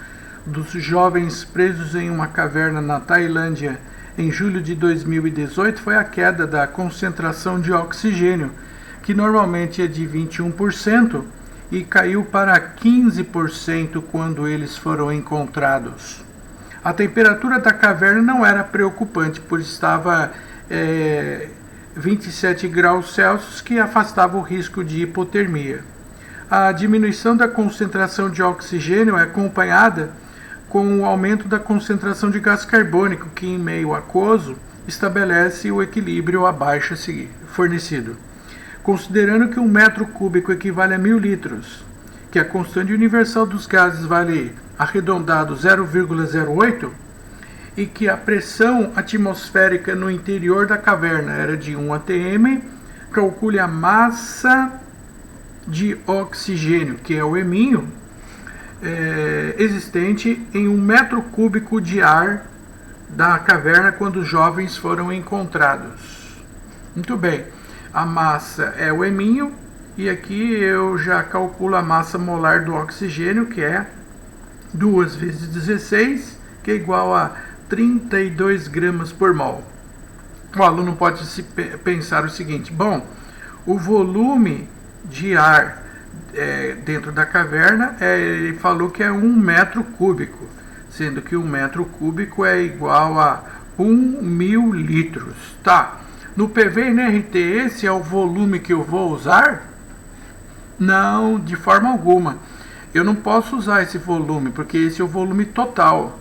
[SPEAKER 1] dos jovens presos em uma caverna na Tailândia em julho de 2018 foi a queda da concentração de oxigênio, que normalmente é de 21% e caiu para 15% quando eles foram encontrados. A temperatura da caverna não era preocupante, pois estava 27 graus Celsius, que afastava o risco de hipotermia. A diminuição da concentração de oxigênio é acompanhada com o aumento da concentração de gás carbônico, que em meio aquoso estabelece o equilíbrio abaixo a seguir, fornecido. Considerando que 1 metro cúbico equivale a 1000 litros, que a constante universal dos gases vale arredondado 0,08 e que a pressão atmosférica no interior da caverna era de 1 atm, calcule a massa de oxigênio, que é o eminho, existente em 1 metro cúbico de ar da caverna quando os jovens foram encontrados. Muito bem, a massa é o eminho e aqui eu já calculo a massa molar do oxigênio, que é 2 vezes 16, que é igual a 32 gramas por mol. O aluno pode se pensar o seguinte: bom, o volume de ar dentro da caverna, ele falou que é 1 metro cúbico, sendo que 1 metro cúbico é igual a 1.000 litros. Tá, no PV e nRT esse é o volume que eu vou usar? Não, de forma alguma. Eu não posso usar esse volume, porque esse é o volume total.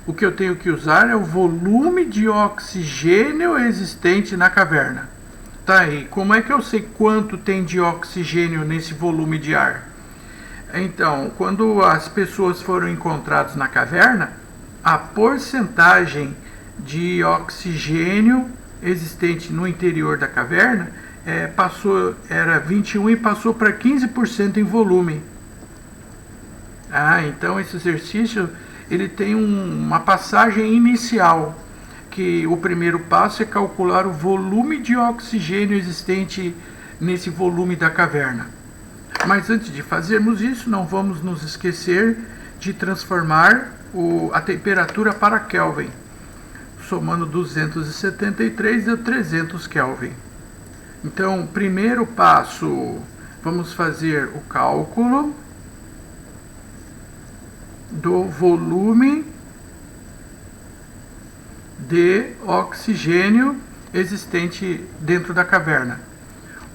[SPEAKER 1] O que eu tenho que usar é o volume de oxigênio existente na caverna. Tá aí, como é que eu sei quanto tem de oxigênio nesse volume de ar? Então, quando as pessoas foram encontradas na caverna, a porcentagem de oxigênio existente no interior da caverna era 21 e passou para 15% em volume. Então esse exercício ele tem uma passagem inicial, que o primeiro passo é calcular o volume de oxigênio existente nesse volume da caverna. Mas antes de fazermos isso, não vamos nos esquecer de transformar a temperatura para Kelvin. Somando 273 deu 300 Kelvin. Então, primeiro passo, vamos fazer o cálculo do volume de oxigênio existente dentro da caverna.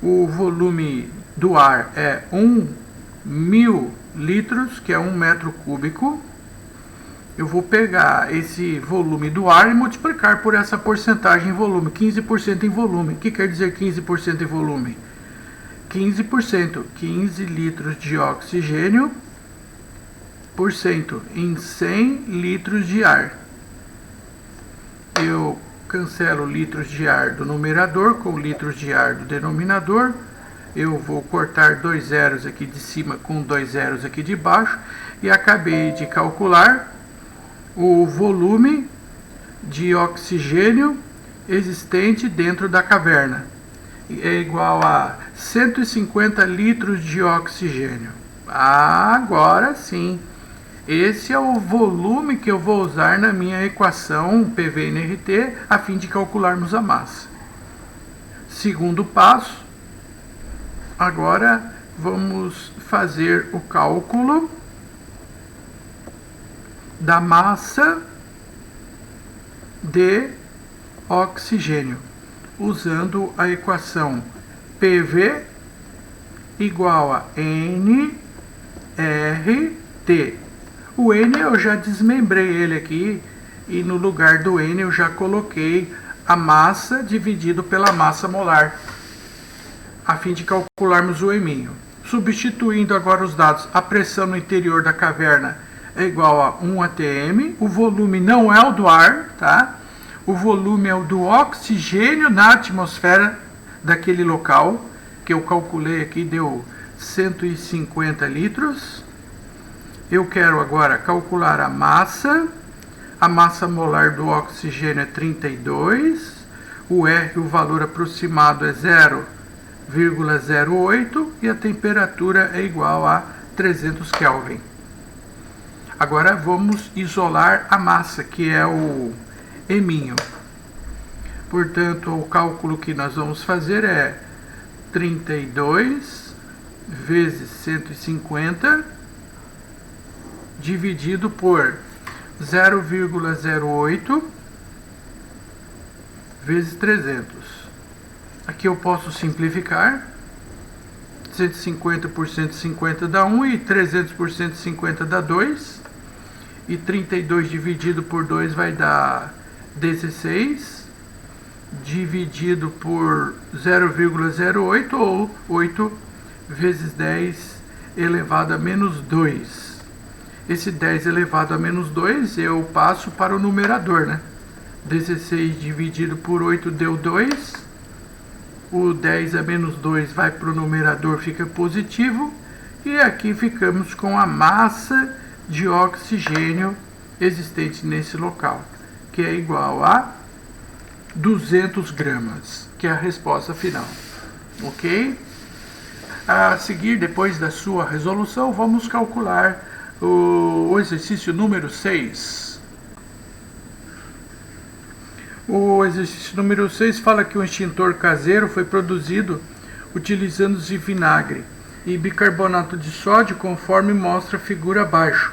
[SPEAKER 1] O volume do ar é 1.000 litros, que é 1 metro cúbico. Eu vou pegar esse volume do ar e multiplicar por essa porcentagem em volume, 15% em volume. O que quer dizer 15% em volume? 15%, 15 litros de oxigênio por cento em 100 litros de ar. Eu cancelo litros de ar do numerador com litros de ar do denominador. Eu vou cortar 2 zeros aqui de cima com 2 zeros aqui de baixo e acabei de calcular o volume de oxigênio existente dentro da caverna. É igual a 150 litros de oxigênio. Agora sim, esse é o volume que eu vou usar na minha equação PV/nRT a fim de calcularmos a massa. Segundo passo, agora vamos fazer o cálculo da massa de oxigênio, usando a equação PV igual a nRT. O N eu já desmembrei ele aqui e no lugar do N eu já coloquei a massa dividido pela massa molar, a fim de calcularmos o eminho. Substituindo agora os dados, a pressão no interior da caverna é igual a 1 atm, o volume não é o do ar, tá? O volume é o do oxigênio na atmosfera daquele local, que eu calculei aqui, deu 150 litros. Eu quero agora calcular a massa molar do oxigênio é 32, o R, o valor aproximado é 0,08 e a temperatura é igual a 300 Kelvin. Agora vamos isolar a massa, que é o eminho. Portanto, o cálculo que nós vamos fazer é 32 vezes 150 dividido por 0,08 vezes 300. Aqui eu posso simplificar. 150 por 150 dá 1 e 300 por 150 dá 2. E 32 dividido por 2 vai dar 16, dividido por 0,08 ou 8 vezes 10 elevado a menos 2. Esse 10 elevado a menos 2 eu passo para o numerador, né? 16 dividido por 8 deu 2. O 10 a menos 2 vai para o numerador, fica positivo. E aqui ficamos com a massa de oxigênio existente nesse local, que é igual a 200 gramas, que é a resposta final. Ok? A seguir, depois da sua resolução, vamos calcular o exercício número 6. O exercício número 6 fala que o extintor caseiro foi produzido utilizando-se vinagre e bicarbonato de sódio, conforme mostra a figura abaixo.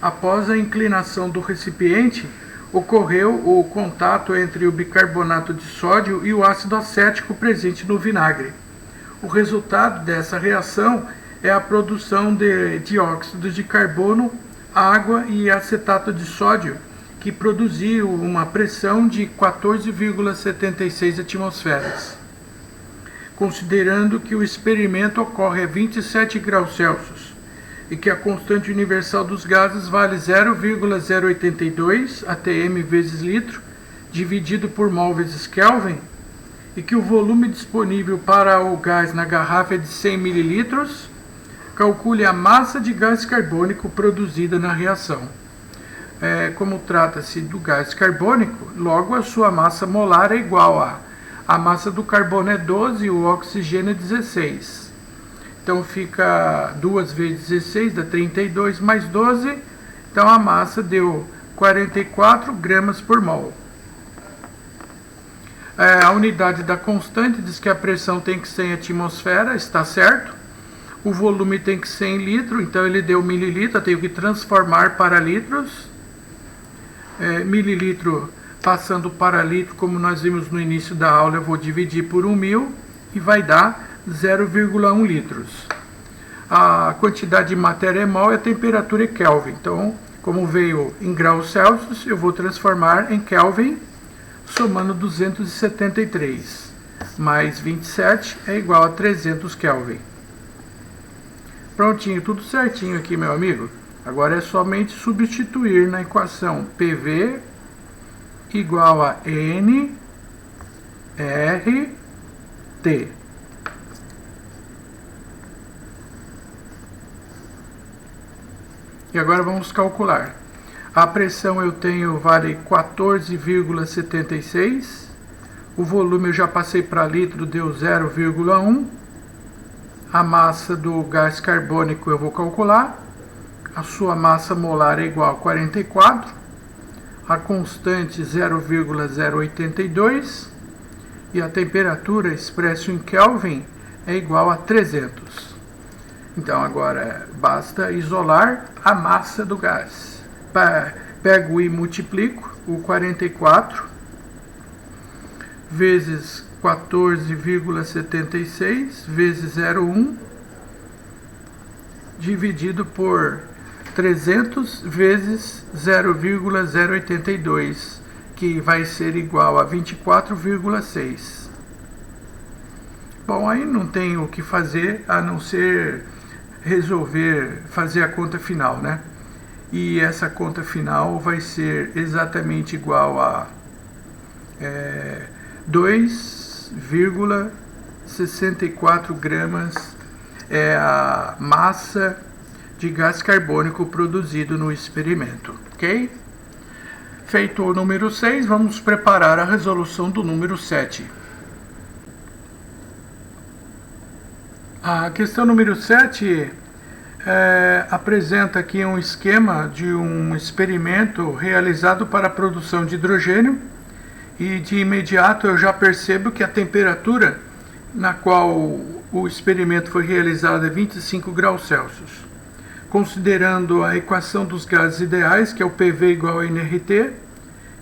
[SPEAKER 1] Após a inclinação do recipiente, ocorreu o contato entre o bicarbonato de sódio e o ácido acético presente no vinagre. O resultado dessa reação é a produção de dióxido de carbono, água e acetato de sódio, que produziu uma pressão de 14,76 atmosferas. considerando que o experimento ocorre a 27 graus Celsius e que a constante universal dos gases vale 0,082 atm vezes litro, dividido por mol vezes Kelvin, e que o volume disponível para o gás na garrafa é de 100 ml, calcule a massa de gás carbônico produzida na reação. Como trata-se do gás carbônico, logo a sua massa molar é igual a massa do carbono é 12 e o oxigênio é 16. Então fica 2 vezes 16 dá 32 mais 12, então a massa deu 44 gramas por mol. A unidade da constante diz que a pressão tem que ser em atmosfera, está certo. O volume tem que ser em litro, então ele deu mililitro, eu tenho que transformar para litros. Mililitro passando para litro, como nós vimos no início da aula, eu vou dividir por 1.000 e vai dar 0,1 litros. A quantidade de matéria é mol e a temperatura é Kelvin. Então, como veio em graus Celsius, eu vou transformar em Kelvin, somando 273 mais 27 é igual a 300 Kelvin. Prontinho, tudo certinho aqui, meu amigo. Agora é somente substituir na equação PV igual a N R T. E agora vamos calcular. A pressão eu tenho vale 14,76. O volume eu já passei para litro, deu 0,1. A massa do gás carbônico eu vou calcular. A sua massa molar é igual a 44. A constante 0,082. E a temperatura expresso em Kelvin é igual a 300. Então agora basta isolar a massa do gás. Pego e multiplico o 44 vezes 14,76 vezes 0,1 dividido por 300 vezes 0,082, que vai ser igual a 24,6. Bom, aí não tem o que fazer a não ser resolver fazer a conta final, né? E essa conta final vai ser exatamente igual a 2,64 gramas é a massa de gás carbônico produzido no experimento, ok? Feito o número 6, vamos preparar a resolução do número 7. A questão número 7 apresenta aqui um esquema de um experimento realizado para a produção de hidrogênio e de imediato eu já percebo que a temperatura na qual o experimento foi realizado é 25 graus Celsius. Considerando a equação dos gases ideais, que é o PV igual a nRT,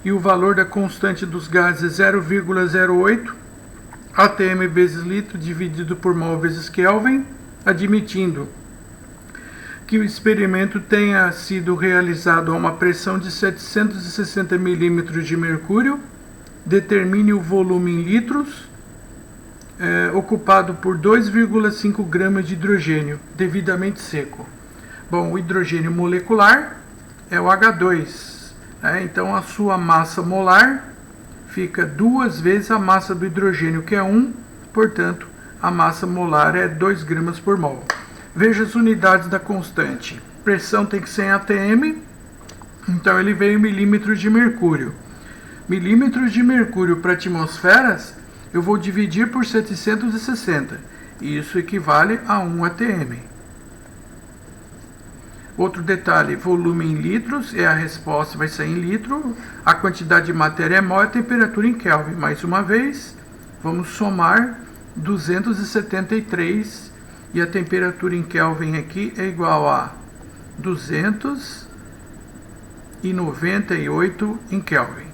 [SPEAKER 1] e o valor da constante dos gases é 0,08 atm vezes litro dividido por mol vezes Kelvin, admitindo que o experimento tenha sido realizado a uma pressão de 760 milímetros de mercúrio, determine o volume em litros, ocupado por 2,5 gramas de hidrogênio, devidamente seco. Bom, o hidrogênio molecular é o H2, então a sua massa molar fica 2 vezes a massa do hidrogênio, que é 1, portanto, a massa molar é 2 gramas por mol. Veja as unidades da constante. Pressão tem que ser em atm, então ele veio em milímetros de mercúrio. Milímetros de mercúrio para atmosferas, eu vou dividir por 760, e isso equivale a 1 atm. Outro detalhe, volume em litros, a resposta vai sair em litro, a quantidade de matéria é mol e a temperatura em Kelvin. Mais uma vez, vamos somar 273 e a temperatura em Kelvin aqui é igual a 298 em Kelvin.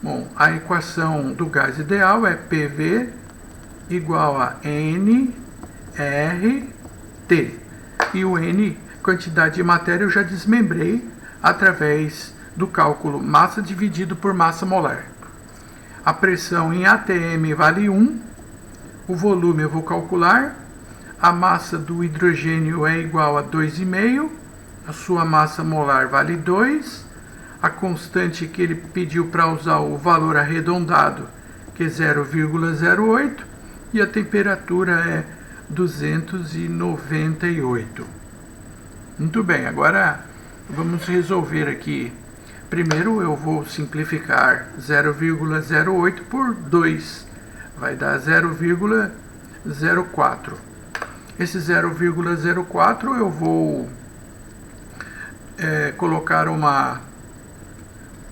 [SPEAKER 1] Bom, a equação do gás ideal é PV igual a NRT. E o N, quantidade de matéria, eu já desmembrei através do cálculo massa dividido por massa molar. A pressão em atm vale 1, O volume eu vou calcular. A massa do hidrogênio é igual a 2,5. A sua massa molar vale 2. A constante que ele pediu para usar o valor arredondado, que é 0,08. E a temperatura é 298. Muito bem, agora vamos resolver aqui. Primeiro eu vou simplificar 0,08 por 2. Vai dar 0,04. Esse 0,04 eu vou colocar uma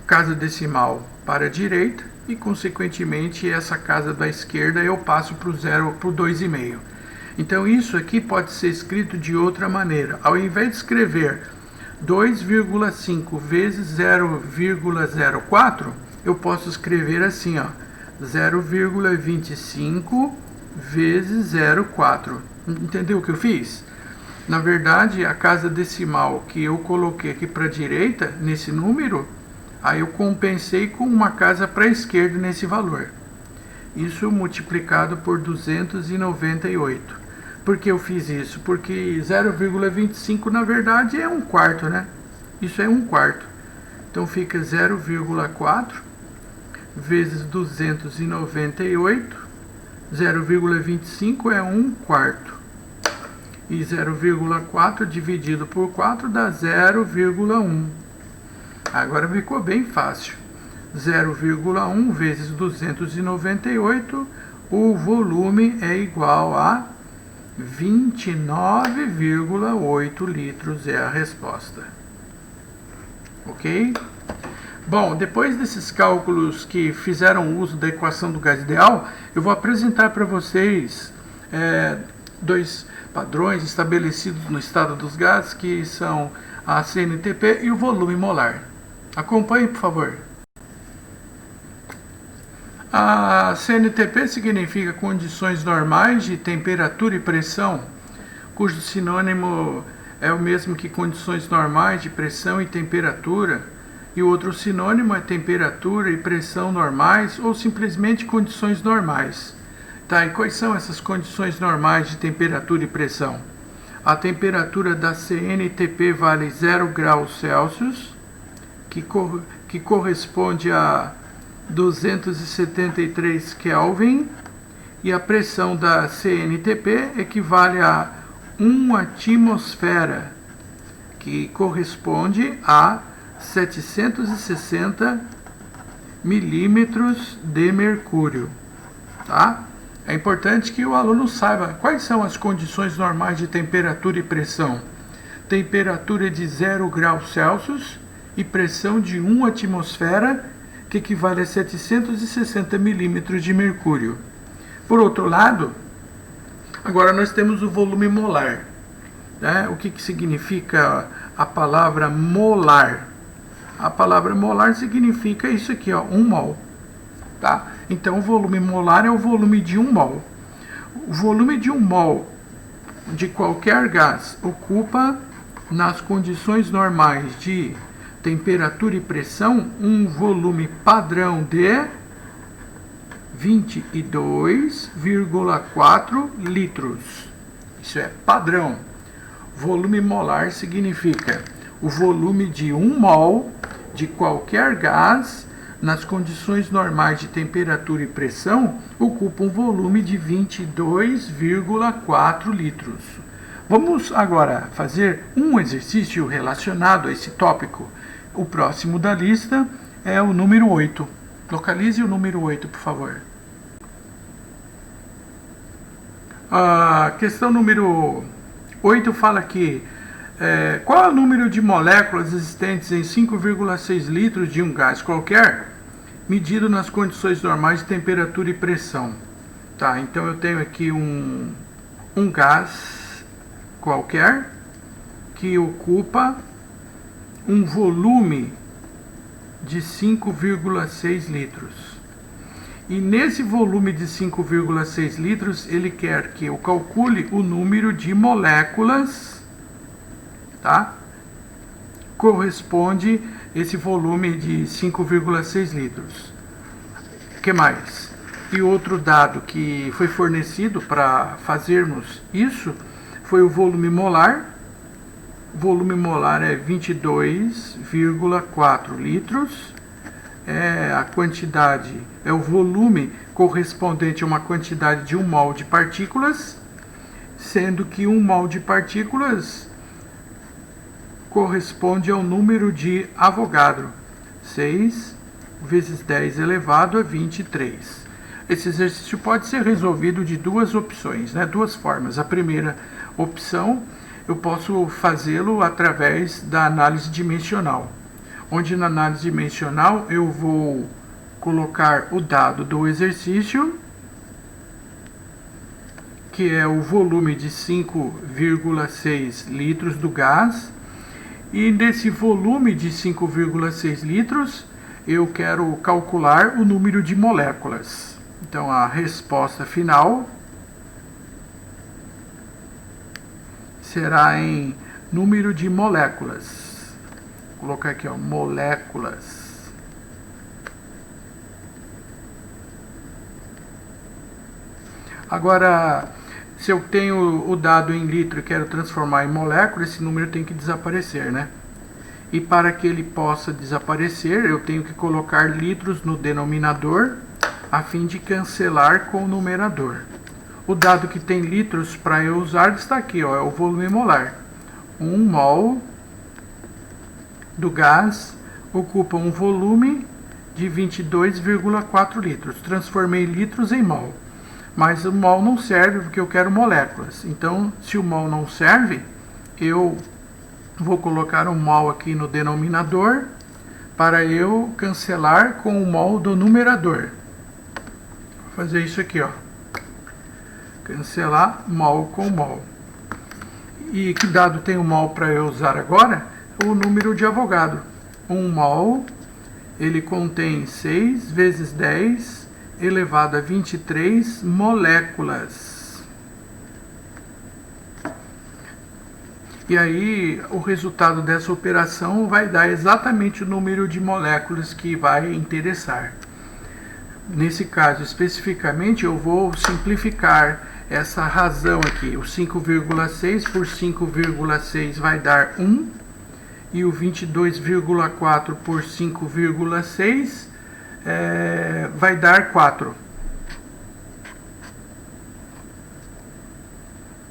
[SPEAKER 1] casa decimal para a direita e, consequentemente, essa casa da esquerda eu passo para o 2,5. Então, isso aqui pode ser escrito de outra maneira. Ao invés de escrever 2,5 vezes 0,04, eu posso escrever assim, ó, 0,25 vezes 0,4. Entendeu o que eu fiz? Na verdade, a casa decimal que eu coloquei aqui para a direita, nesse número, aí eu compensei com uma casa para a esquerda nesse valor. Isso multiplicado por 298. Por que eu fiz isso? Porque 0,25 na verdade é 1/4, né? Isso é 1/4. Então fica 0,4 vezes 298. 0,25 é 1/4. E 0,4 dividido por 4 dá 0,1. Agora ficou bem fácil. 0,1 vezes 298, o volume é igual a 29,8 litros é a resposta. Ok? Bom, depois desses cálculos que fizeram uso da equação do gás ideal, eu vou apresentar para vocês dois padrões estabelecidos no estado dos gases, que são a CNTP e o volume molar. Acompanhe, por favor. A CNTP significa condições normais de temperatura e pressão, cujo sinônimo é o mesmo que condições normais de pressão e temperatura, e o outro sinônimo é temperatura e pressão normais ou simplesmente condições normais. Tá, e quais são essas condições normais de temperatura e pressão? A temperatura da CNTP vale 0 graus Celsius, que corresponde a 273 Kelvin, e a pressão da CNTP equivale a 1 atmosfera, que corresponde a 760 milímetros de mercúrio. Tá? É importante que o aluno saiba quais são as condições normais de temperatura e pressão. Temperatura de 0 graus Celsius e pressão de 1 atmosfera, que equivale a 760 milímetros de mercúrio. Por outro lado, agora nós temos o volume molar. Né? O que significa a palavra molar? A palavra molar significa isso aqui, ó, 1 mol. Tá? Então, o volume molar é o volume de 1 mol. O volume de 1 mol de qualquer gás ocupa, nas condições normais de temperatura e pressão, um volume padrão de 22,4 litros. Isso é padrão. Volume molar significa o volume de 1 mol de qualquer gás, nas condições normais de temperatura e pressão, ocupa um volume de 22,4 litros. Vamos agora fazer um exercício relacionado a esse tópico. O próximo da lista é o número 8. Localize o número 8, por favor. A questão número 8 fala que qual é o número de moléculas existentes em 5,6 litros de um gás qualquer, medido nas condições normais de temperatura e pressão. Tá, então eu tenho aqui um gás qualquer que ocupa um volume de 5,6 litros. E nesse volume de 5,6 litros, ele quer que eu calcule o número de moléculas, tá? Corresponde esse volume de 5,6 litros. O que mais? E outro dado que foi fornecido para fazermos isso foi o volume molar. O volume molar é 22,4 litros. A quantidade é o volume correspondente a uma quantidade de 1 mol de partículas, sendo que 1 mol de partículas corresponde ao número de Avogadro, 6 vezes 10 elevado a 23. Esse exercício pode ser resolvido de duas opções, duas formas. A primeira opção, eu posso fazê-lo através da análise dimensional, onde na análise dimensional eu vou colocar o dado do exercício, que é o volume de 5,6 litros do gás, e desse volume de 5,6 litros eu quero calcular o número de moléculas. Então a resposta final será em número de moléculas. Vou colocar aqui, moléculas. Agora, se eu tenho o dado em litro e quero transformar em molécula, esse número tem que desaparecer, E para que ele possa desaparecer, eu tenho que colocar litros no denominador, a fim de cancelar com o numerador. O dado que tem litros para eu usar está aqui, é o volume molar. 1 mol do gás ocupa um volume de 22,4 litros. Transformei litros em mol. Mas o mol não serve porque eu quero moléculas. Então, se o mol não serve, eu vou colocar um mol aqui no denominador para eu cancelar com o mol do numerador. Vou fazer isso aqui, Cancelar mol com mol. E que dado tem o mol para eu usar agora? O número de Avogadro. 1 mol, ele contém 6 vezes 10 elevado a 23 moléculas. E aí, o resultado dessa operação vai dar exatamente o número de moléculas que vai interessar. Nesse caso, especificamente, eu vou simplificar essa razão aqui. O 5,6 por 5,6 vai dar 1. E o 22,4 por 5,6 vai dar 4.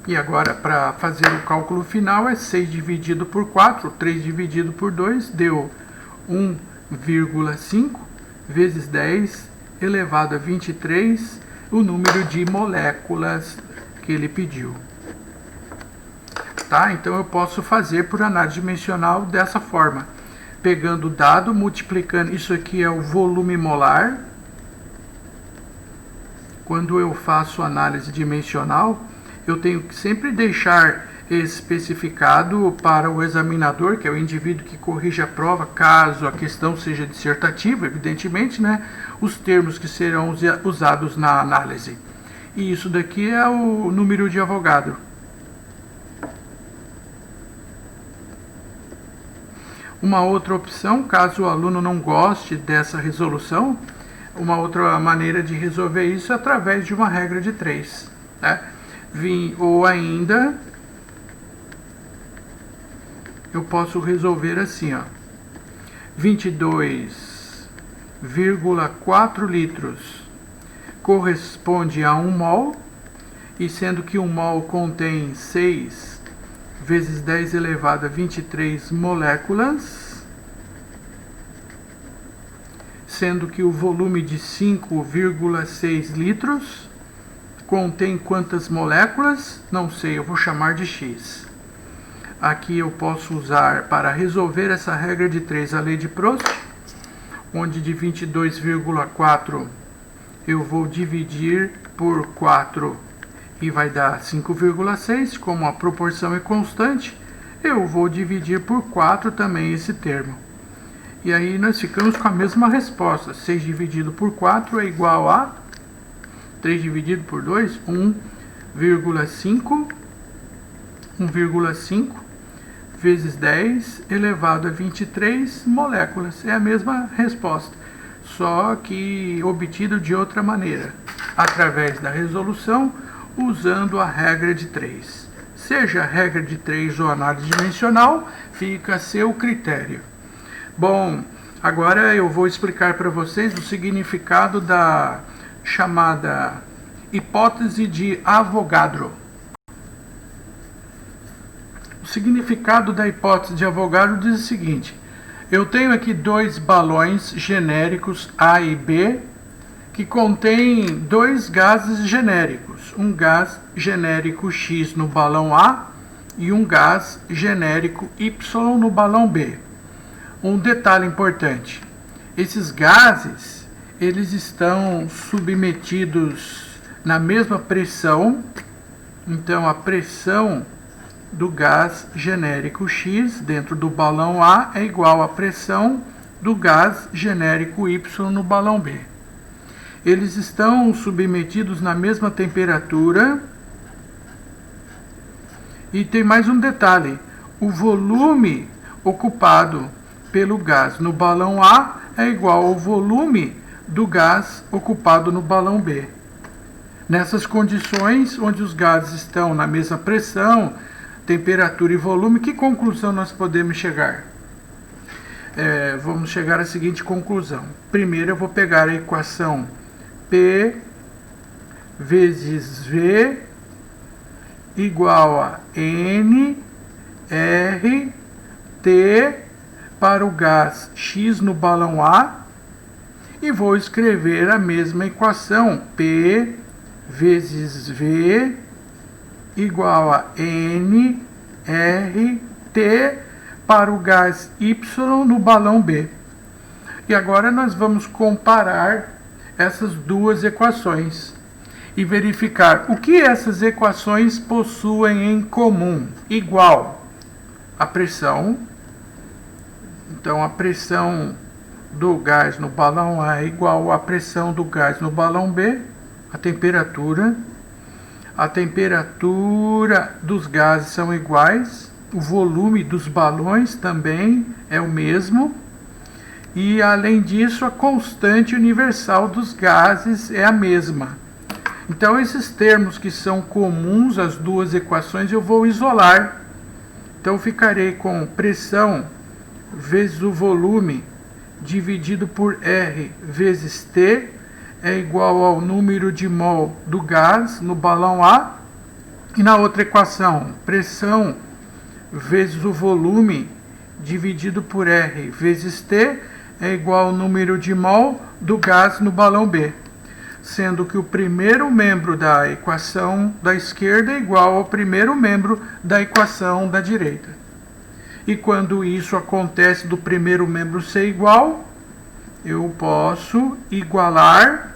[SPEAKER 1] E agora, para fazer o cálculo final, é 6 dividido por 4, 3 dividido por 2, deu 1,5 vezes 10 elevado a 23, o número de moléculas que ele pediu. Então eu posso fazer por análise dimensional dessa forma, pegando o dado, multiplicando, isso aqui é o volume molar. Quando eu faço análise dimensional, eu tenho que sempre deixar especificado para o examinador, que é o indivíduo que corrige a prova, caso a questão seja dissertativa, evidentemente, os termos que serão usados na análise. E isso daqui é o número de Avogadro. Uma outra opção, caso o aluno não goste dessa resolução, uma outra maneira de resolver isso é através de uma regra de 3. Ou ainda, eu posso resolver assim, 22,4 litros corresponde a 1 mol, e sendo que 1 mol contém 6 vezes 10 elevado a 23 moléculas, sendo que o volume de 5,6 litros contém quantas moléculas? Não sei, eu vou chamar de X. Aqui eu posso usar para resolver essa regra de 3 a lei de Prost, onde de 22,4 eu vou dividir por 4 e vai dar 5,6, como a proporção é constante, eu vou dividir por 4 também esse termo. E aí nós ficamos com a mesma resposta, 6 dividido por 4 é igual a 3 dividido por 2, 1,5 vezes 10 elevado a 23 moléculas. É a mesma resposta, só que obtido de outra maneira. através da resolução usando a regra de 3. Seja a regra de 3 ou análise dimensional, fica a seu critério. Bom, agora eu vou explicar para vocês o significado da chamada hipótese de Avogadro. O significado da hipótese de Avogadro diz o seguinte: eu tenho aqui dois balões genéricos A e B que contêm dois gases genéricos, um gás genérico X no balão A e um gás genérico Y no balão B. Um detalhe importante: esses gases, eles estão submetidos na mesma pressão. Então a pressão do gás genérico X dentro do balão A é igual à pressão do gás genérico Y no balão B. Eles estão submetidos na mesma temperatura. E tem mais um detalhe: o volume ocupado pelo gás no balão A é igual ao volume do gás ocupado no balão B. Nessas condições, onde os gases estão na mesma pressão, temperatura e volume, que conclusão nós podemos chegar? Vamos chegar à seguinte conclusão. Primeiro eu vou pegar a equação P vezes V igual a N R T para o gás X no balão A e vou escrever a mesma equação P vezes V igual a N R T para o gás Y no balão B. E agora nós vamos comparar essas duas equações e verificar o que essas equações possuem em comum. Igual a pressão. Então a pressão do gás no balão A é igual à pressão do gás no balão B. A temperatura dos gases são iguais, o volume dos balões também é o mesmo, e além disso a constante universal dos gases é a mesma. Então esses termos que são comuns às duas equações eu vou isolar. Então ficarei com pressão vezes o volume dividido por R vezes T é igual ao número de mol do gás no balão A. E na outra equação, pressão vezes o volume dividido por R vezes T é igual ao número de mol do gás no balão B. Sendo que o primeiro membro da equação da esquerda é igual ao primeiro membro da equação da direita. E quando isso acontece do primeiro membro ser igual, eu posso igualar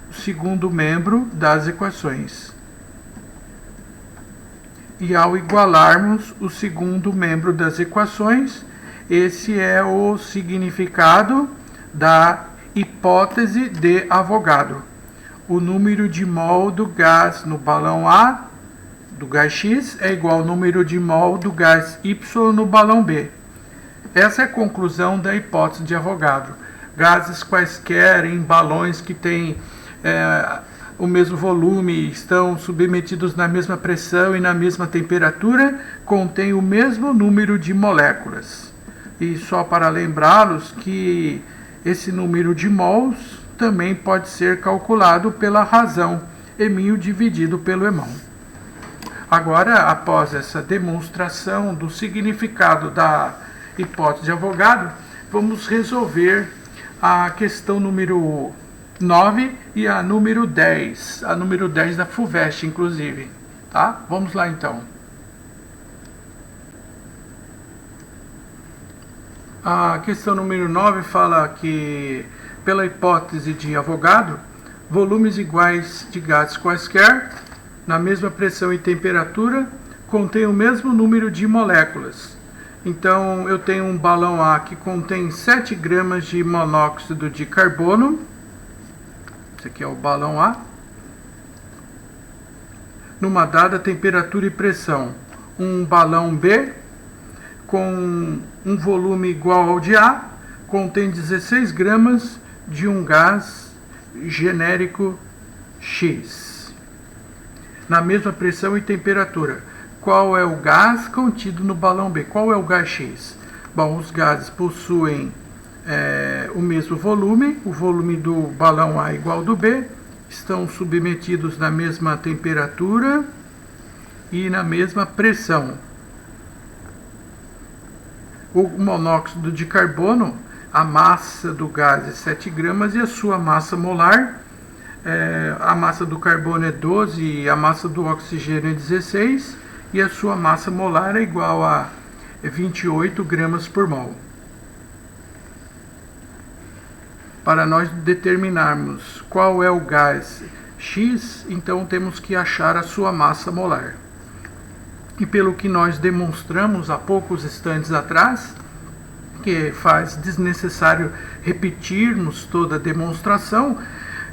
[SPEAKER 1] o segundo membro das equações. E ao igualarmos o segundo membro das equações, esse é o significado da hipótese de Avogadro. O número de mol do gás no balão A, do gás X, é igual ao número de mol do gás Y no balão B. Essa é a conclusão da hipótese de Avogadro. Gases quaisquer em balões que têm o mesmo volume, estão submetidos na mesma pressão e na mesma temperatura, contêm o mesmo número de moléculas. E só para lembrá-los que esse número de mols também pode ser calculado pela razão μ dividido pelo E. Agora, após essa demonstração do significado da hipótese de Avogadro, vamos resolver a questão número 9 e a número 10. A número 10 da FUVEST, inclusive. Tá? Vamos lá, então. A questão número 9 fala que, pela hipótese de Avogadro, volumes iguais de gases quaisquer, na mesma pressão e temperatura, contêm o mesmo número de moléculas. Então, eu tenho um balão A que contém 7 gramas de monóxido de carbono. Esse aqui é o balão A. Numa dada temperatura e pressão. Um balão B, com um volume igual ao de A, contém 16 gramas de um gás genérico X. Na mesma pressão e temperatura, qual é o gás contido no balão B? Qual é o gás X? Bom, os gases possuem o mesmo volume, o volume do balão A é igual ao do B, estão submetidos na mesma temperatura e na mesma pressão. O monóxido de carbono, a massa do gás é 7 gramas e a sua massa molar, a massa do carbono é 12 e a massa do oxigênio é 16 e a sua massa molar é igual a 28 gramas por mol. Para nós determinarmos qual é o gás X, então temos que achar a sua massa molar. E pelo que nós demonstramos há poucos instantes atrás, que faz desnecessário repetirmos toda a demonstração,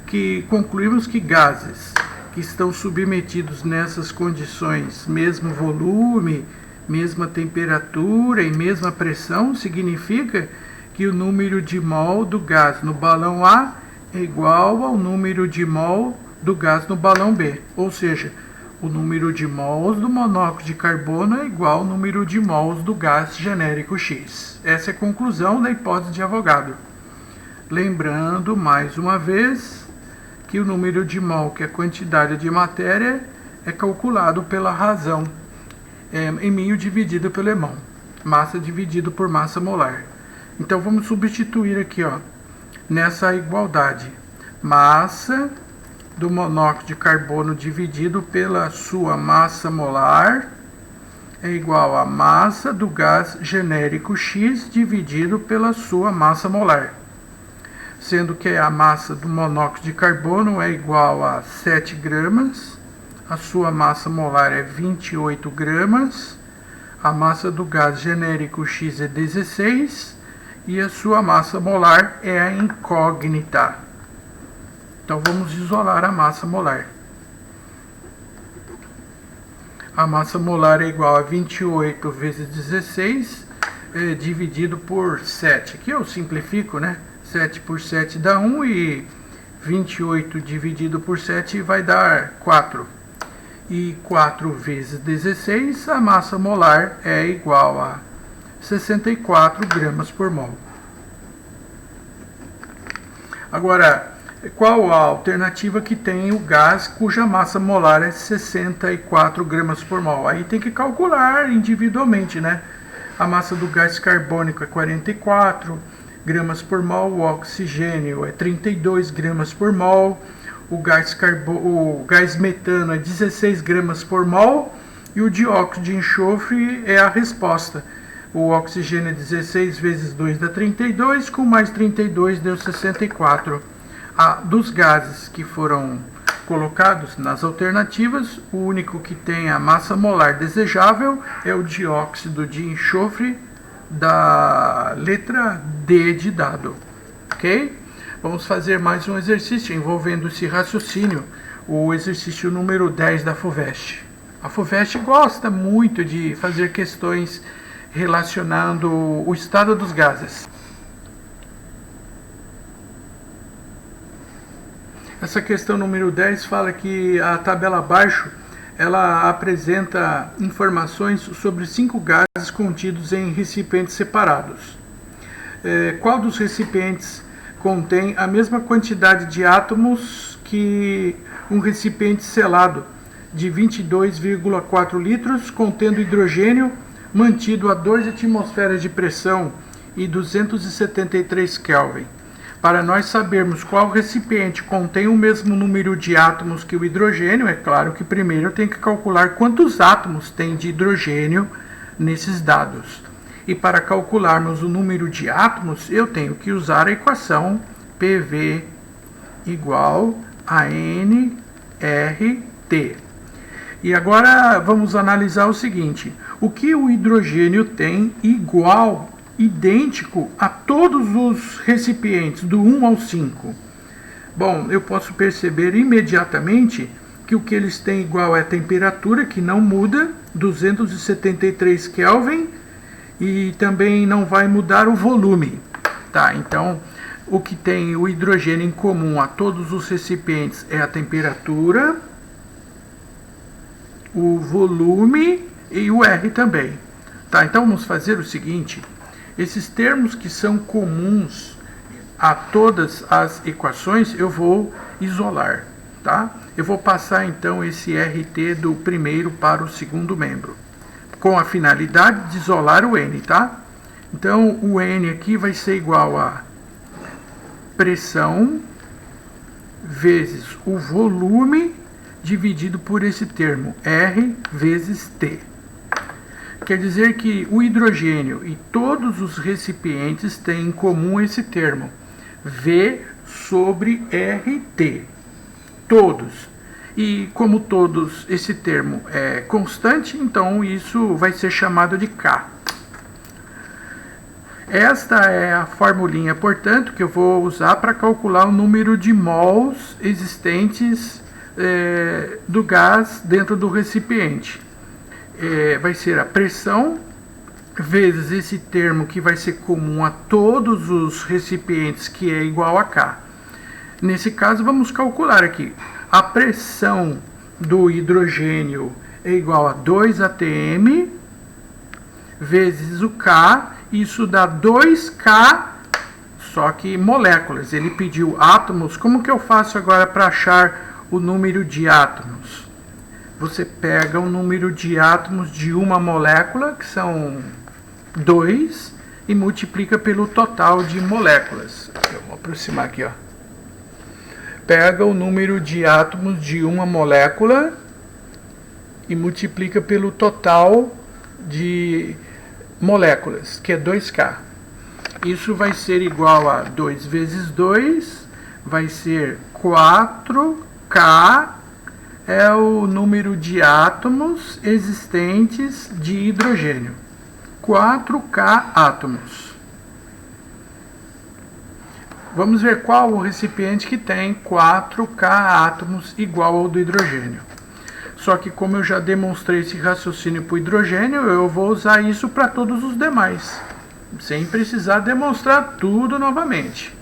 [SPEAKER 1] que concluímos que gases que estão submetidos nessas condições, mesmo volume, mesma temperatura e mesma pressão, significa que o número de mol do gás no balão A é igual ao número de mol do gás no balão B. Ou seja, o número de mols do monóxido de carbono é igual ao número de mols do gás genérico X. Essa é a conclusão da hipótese de Avogadro. Lembrando, mais uma vez, que o número de mol, que é a quantidade de matéria, é calculado pela razão, μ dividido pelo E, massa dividido por massa molar. Então vamos substituir aqui, nessa igualdade, massa do monóxido de carbono dividido pela sua massa molar é igual a massa do gás genérico X dividido pela sua massa molar. Sendo que a massa do monóxido de carbono é igual a 7 gramas, a sua massa molar é 28 gramas, a massa do gás genérico X é 16 e a sua massa molar é a incógnita. Então vamos isolar a massa molar. A massa molar é igual a 28 vezes 16 dividido por 7. Aqui eu simplifico, né? 7 por 7 dá 1 e 28 dividido por 7 vai dar 4. E 4 vezes 16, a massa molar é igual a 64 gramas por mol. Agora, qual a alternativa que tem o gás cuja massa molar é 64 gramas por mol? Aí tem que calcular individualmente, né? A massa do gás carbônico é 44 gramas por mol, o oxigênio é 32 gramas por mol, o gás metano é 16 gramas por mol e o dióxido de enxofre é a resposta. O oxigênio é 16 vezes 2 dá 32, com mais 32 deu 64. Dos gases que foram colocados nas alternativas, o único que tem a massa molar desejável é o dióxido de enxofre da letra D de dado. Ok? Vamos fazer mais um exercício envolvendo esse raciocínio, o exercício número 10 da FUVEST. A FUVEST gosta muito de fazer questões relacionando o estado dos gases. Essa questão número 10 fala que a tabela abaixo ela apresenta informações sobre 5 gases contidos em recipientes separados. Qual dos recipientes contém a mesma quantidade de átomos que um recipiente selado de 22,4 litros contendo hidrogênio mantido a 2 atmosferas de pressão e 273 Kelvin? Para nós sabermos qual recipiente contém o mesmo número de átomos que o hidrogênio, é claro que primeiro eu tenho que calcular quantos átomos tem de hidrogênio nesses dados. E para calcularmos o número de átomos, eu tenho que usar a equação PV igual a NRT. E agora vamos analisar o seguinte: o que o hidrogênio tem igual, idêntico a todos os recipientes, do 1 ao 5? Bom, eu posso perceber imediatamente que o que eles têm igual é a temperatura, que não muda, 273 Kelvin, e também não vai mudar o volume. Tá, então o que tem o hidrogênio em comum a todos os recipientes é a temperatura, o volume e o R também. Tá, então vamos fazer o seguinte: esses termos que são comuns a todas as equações eu vou isolar, tá? Eu vou passar então esse RT do primeiro para o segundo membro, com a finalidade de isolar o N, tá? Então o N aqui vai ser igual a pressão vezes o volume dividido por esse termo, R vezes T. Quer dizer que o hidrogênio e todos os recipientes têm em comum esse termo, V sobre RT. Todos. E como todos, esse termo é constante, então isso vai ser chamado de K. Esta é a formulinha, portanto, que eu vou usar para calcular o número de mols existentes do gás dentro do recipiente. Vai ser a pressão vezes esse termo que vai ser comum a todos os recipientes, que é igual a K. Nesse caso, vamos calcular aqui. A pressão do hidrogênio é igual a 2 atm vezes o K. Isso dá 2K, só que moléculas. Ele pediu átomos. Como que eu faço agora para achar o número de átomos? Você pega o número de átomos de uma molécula, que são 2, e multiplica pelo total de moléculas. Eu vou aproximar aqui, ó. Pega o número de átomos de uma molécula e multiplica pelo total de moléculas, que é 2K. Isso vai ser igual a 2 vezes 2, vai ser 4K, é o número de átomos existentes de hidrogênio. 4K átomos. Vamos ver qual o recipiente que tem 4K átomos igual ao do hidrogênio. Só que como eu já demonstrei esse raciocínio para o hidrogênio, eu vou usar isso para todos os demais, sem precisar demonstrar tudo novamente.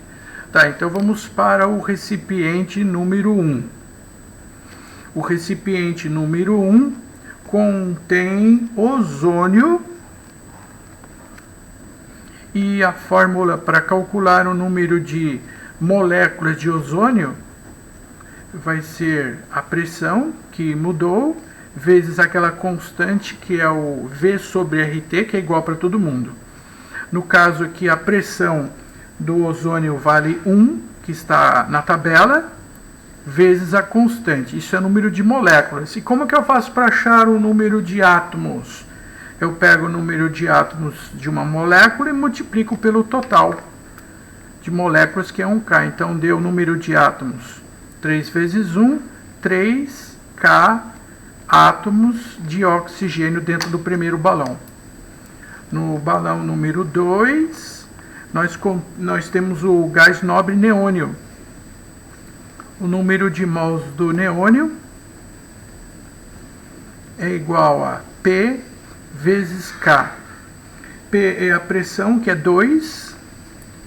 [SPEAKER 1] Tá, então vamos para o recipiente número 1. O recipiente número 1 contém ozônio. E a fórmula para calcular o número de moléculas de ozônio vai ser a pressão, que mudou, vezes aquela constante que é o V sobre RT, que é igual para todo mundo. No caso aqui, a pressão do ozônio vale 1, que está na tabela, vezes a constante. Isso é o número de moléculas. E como que eu faço para achar o número de átomos? Eu pego o número de átomos de uma molécula e multiplico pelo total de moléculas, que é 1K. Então, deu o número de átomos 3 vezes 1, 3K átomos de oxigênio dentro do primeiro balão. No balão número 2, nós temos o gás nobre neônio. O número de mols do neônio é igual a P vezes K. P é a pressão, que é 2,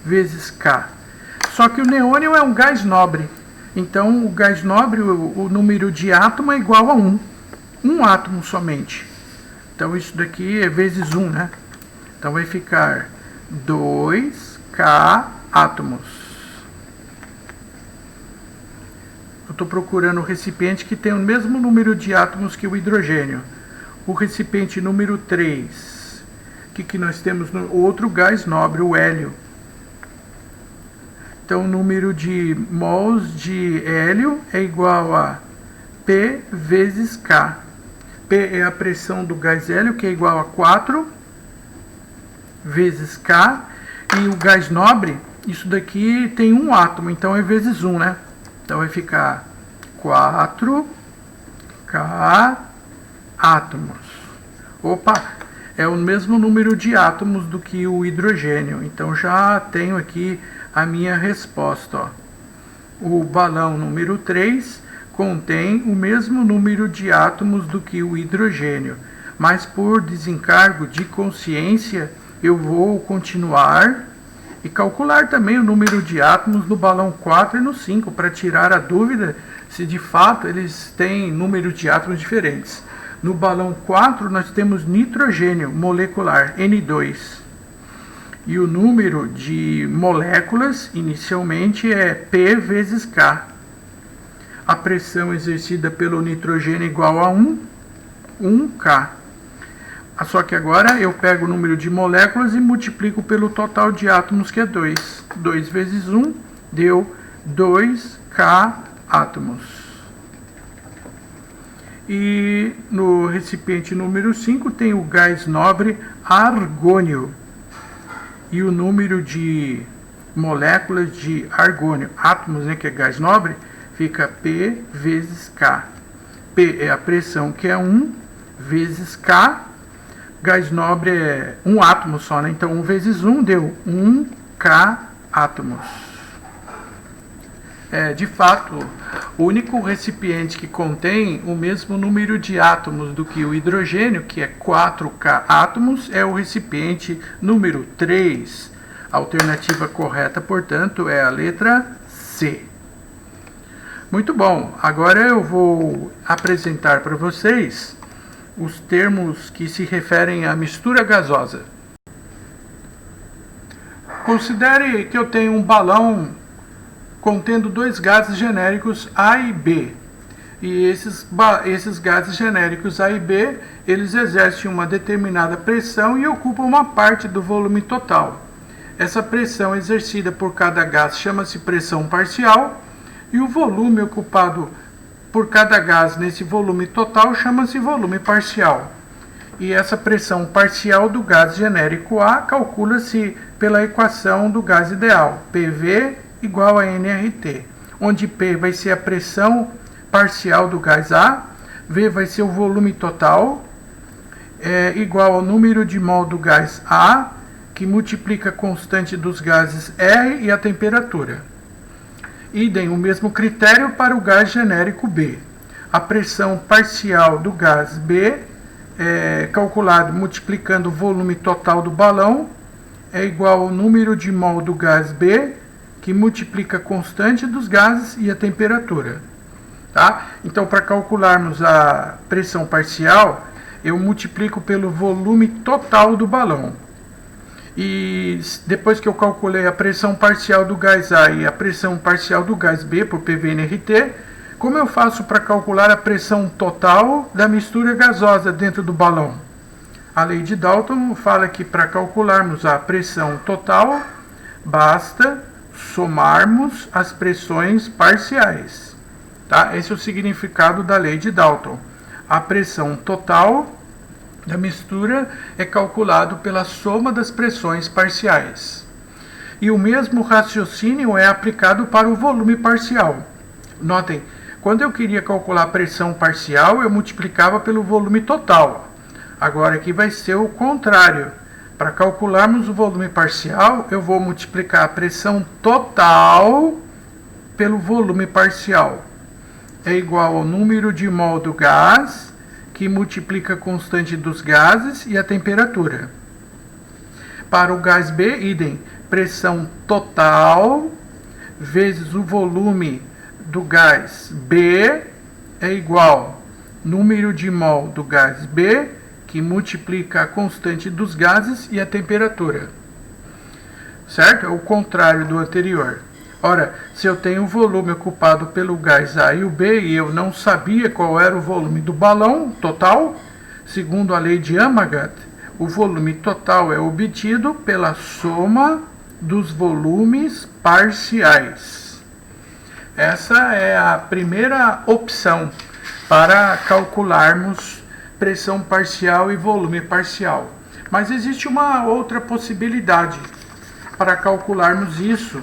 [SPEAKER 1] vezes K. Só que o neônio é um gás nobre. Então, o gás nobre, o número de átomo é igual a 1. Um átomo somente. Então, isso daqui é vezes 1, né? Então, vai ficar 2K átomos. Eu estou procurando o recipiente que tem o mesmo número de átomos que o hidrogênio. O recipiente número 3, que nós temos no outro gás nobre, o hélio. Então, o número de mols de hélio é igual a P vezes K. P é a pressão do gás hélio, que é igual a 4 vezes K. E o gás nobre, isso daqui tem um átomo, então é vezes 1, né? Então, vai ficar 4K átomos. Opa, é o mesmo número de átomos do que o hidrogênio. Então já tenho aqui a minha resposta. Ó. O balão número 3 contém o mesmo número de átomos do que o hidrogênio, mas por desencargo de consciência eu vou continuar E calcular também o número de átomos no balão 4 e no 5, para tirar a dúvida se de fato eles têm número de átomos diferentes. No balão 4 nós temos nitrogênio molecular, N2. E o número de moléculas inicialmente é P vezes K. A pressão exercida pelo nitrogênio é igual a 1K. Só que agora eu pego o número de moléculas e multiplico pelo total de átomos, que é 2. 2 vezes 1 deu 2K átomos. E no recipiente número 5 tem o gás nobre argônio. E o número de moléculas de argônio, átomos, né, que é gás nobre, fica P vezes K. P é a pressão, que é 1, vezes K. Gás nobre é um átomo só, né? Então 1 vezes 1 deu 1K átomos. De fato, o único recipiente que contém o mesmo número de átomos do que o hidrogênio, que é 4K átomos, é o recipiente número 3. A alternativa correta, portanto, é a letra C. Muito bom, agora eu vou apresentar para vocês os termos que se referem à mistura gasosa. Considere que eu tenho um balão contendo dois gases genéricos A e B. E esses gases genéricos A e B, eles exercem uma determinada pressão e ocupam uma parte do volume total. Essa pressão exercida por cada gás chama-se pressão parcial, e o volume ocupado por cada gás nesse volume total chama-se volume parcial. E essa pressão parcial do gás genérico A calcula-se pela equação do gás ideal, PV igual a nRT, onde P vai ser a pressão parcial do gás A, V vai ser o volume total, igual ao número de mol do gás A, que multiplica a constante dos gases R e a temperatura. Idem o mesmo critério para o gás genérico B. A pressão parcial do gás B, calculado multiplicando o volume total do balão, é igual ao número de mol do gás B, que multiplica a constante dos gases e a temperatura. Tá? Então, para calcularmos a pressão parcial, eu multiplico pelo volume total do balão. E depois que eu calculei a pressão parcial do gás A e a pressão parcial do gás B por PV/nRT, como eu faço para calcular a pressão total da mistura gasosa dentro do balão? A lei de Dalton fala que para calcularmos a pressão total, basta somarmos as pressões parciais. Tá? Esse é o significado da lei de Dalton. A pressão total da mistura é calculado pela soma das pressões parciais. E o mesmo raciocínio é aplicado para o volume parcial. Notem, quando eu queria calcular a pressão parcial, eu multiplicava pelo volume total. Agora aqui vai ser o contrário. Para calcularmos o volume parcial, eu vou multiplicar a pressão total pelo volume parcial. É igual ao número de mol do gás, que multiplica a constante dos gases e a temperatura. Para o gás B, idem, pressão total vezes o volume do gás B é igual número de mol do gás B, que multiplica a constante dos gases e a temperatura. Certo? É o contrário do anterior. Ora, se eu tenho o volume ocupado pelo gás A e o B e eu não sabia qual era o volume do balão total, segundo a lei de Amagat, o volume total é obtido pela soma dos volumes parciais. Essa é a primeira opção para calcularmos pressão parcial e volume parcial. Mas existe uma outra possibilidade para calcularmos isso,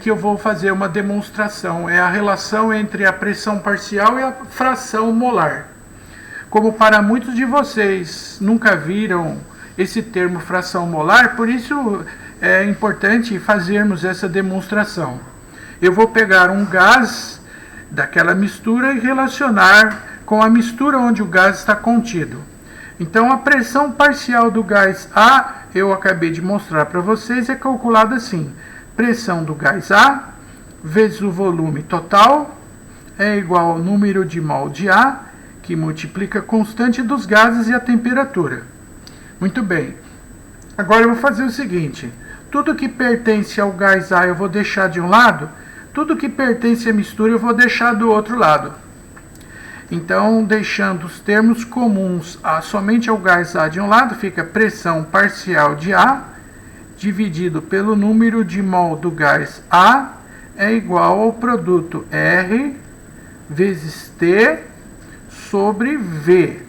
[SPEAKER 1] que eu vou fazer uma demonstração. É a relação entre a pressão parcial e a fração molar. Como para muitos de vocês nunca viram esse termo fração molar, por isso é importante fazermos essa demonstração. Eu vou pegar um gás daquela mistura e relacionar com a mistura onde o gás está contido. Então a pressão parcial do gás A eu acabei de mostrar para vocês, é calculado assim: pressão do gás A vezes o volume total é igual ao número de mol de A, que multiplica a constante dos gases e a temperatura. Muito bem. Agora eu vou fazer o seguinte: tudo que pertence ao gás A eu vou deixar de um lado, tudo que pertence à mistura eu vou deixar do outro lado. Então, deixando os termos comuns somente ao gás A de um lado, fica pressão parcial de A dividido pelo número de mol do gás A é igual ao produto R vezes T sobre V.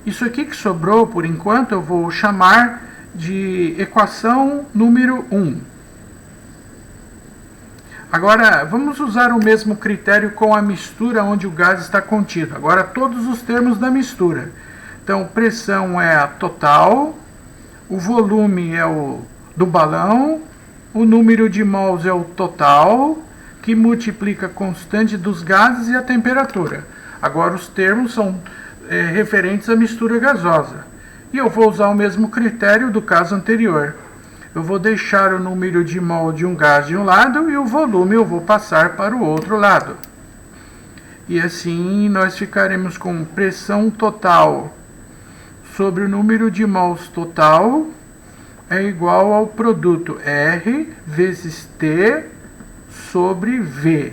[SPEAKER 1] Isso aqui que sobrou, por enquanto, eu vou chamar de equação número 1. Agora, vamos usar o mesmo critério com a mistura onde o gás está contido. Agora, todos os termos da mistura. Então, pressão é a total, o volume é o do balão, o número de mols é o total, que multiplica a constante dos gases e a temperatura. Agora, os termos são referentes à mistura gasosa. E eu vou usar o mesmo critério do caso anterior. Eu vou deixar o número de mol de um gás de um lado e o volume eu vou passar para o outro lado. E assim nós ficaremos com pressão total sobre o número de mols total é igual ao produto R vezes T sobre V.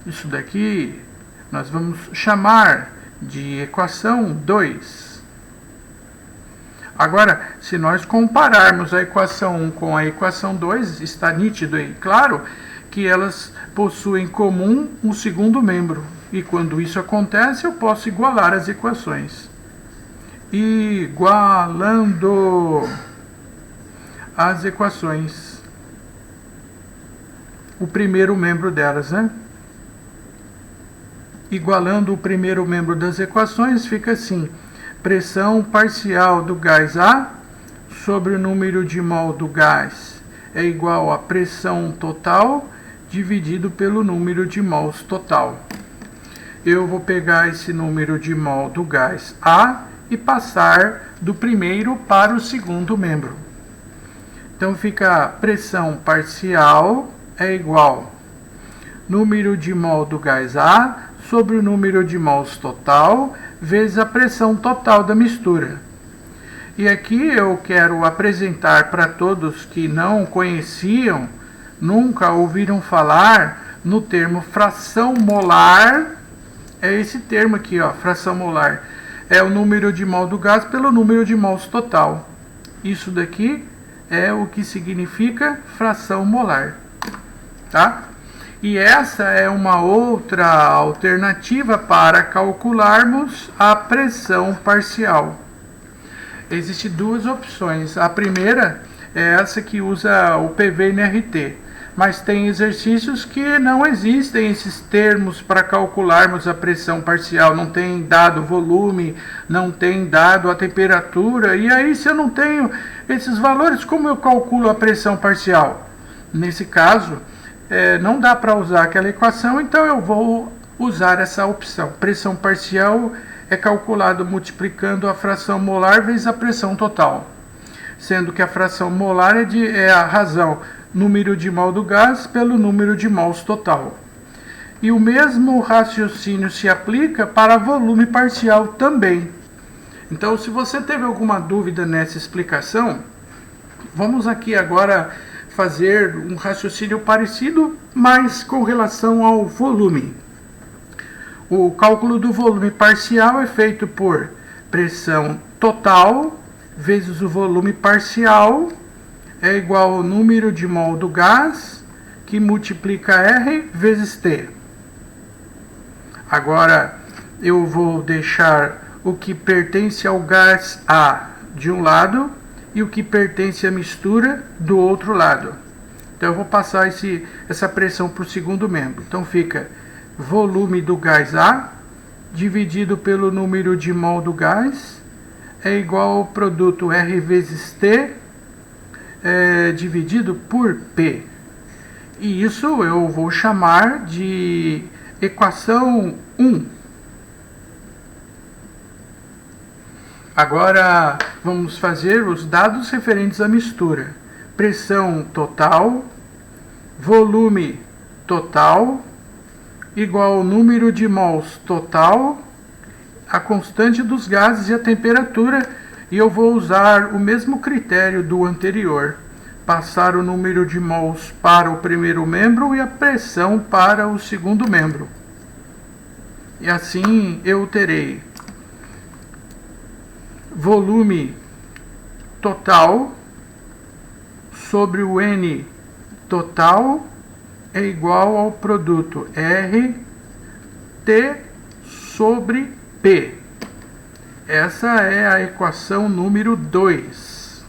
[SPEAKER 1] Isso daqui nós vamos chamar de equação 2. Agora, se nós compararmos a equação 1 com a equação 2, está nítido e claro que elas possuem em comum um segundo membro. E quando isso acontece, eu posso igualar as equações. Igualando as equações. O primeiro membro delas, né? Igualando o primeiro membro das equações, fica assim: pressão parcial do gás A sobre o número de mol do gás é igual a pressão total dividido pelo número de mols total. Eu vou pegar esse número de mol do gás A e passar do primeiro para o segundo membro. Então fica pressão parcial é igual número de mol do gás A sobre o número de mols total vezes a pressão total da mistura. E aqui eu quero apresentar para todos que não conheciam, nunca ouviram falar no termo fração molar. É esse termo aqui, ó, fração molar. É o número de mol do gás pelo número de mols total. Isso daqui é o que significa fração molar, tá? E essa é uma outra alternativa para calcularmos a pressão parcial. Existem duas opções. A primeira é essa que usa o PV-NRT, mas tem exercícios que não existem esses termos para calcularmos a pressão parcial. Não tem dado o volume, não tem dado a temperatura. E aí, se eu não tenho esses valores, como eu calculo a pressão parcial? Nesse caso, não dá para usar aquela equação, então eu vou usar essa opção. Pressão parcial é calculado multiplicando a fração molar vezes a pressão total, sendo que a fração molar é a razão número de mol do gás pelo número de mols total. E o mesmo raciocínio se aplica para volume parcial também. Então, se você teve alguma dúvida nessa explicação, vamos aqui agora fazer um raciocínio parecido, mas com relação ao volume. O cálculo do volume parcial é feito por pressão total vezes o volume parcial é igual ao número de mol do gás, que multiplica R vezes T. Agora, eu vou deixar o que pertence ao gás A de um lado e o que pertence à mistura do outro lado. Então eu vou passar essa pressão para o segundo membro. Então fica volume do gás A dividido pelo número de mol do gás é igual ao produto R vezes T dividido por P. E isso eu vou chamar de equação 1. Agora vamos fazer os dados referentes à mistura. Pressão total, volume total, igual ao número de mols total, a constante dos gases e a temperatura, e eu vou usar o mesmo critério do anterior. Passar o número de mols para o primeiro membro e a pressão para o segundo membro. E assim eu terei volume total sobre o N total é igual ao produto R T sobre P. Essa é a equação número 2.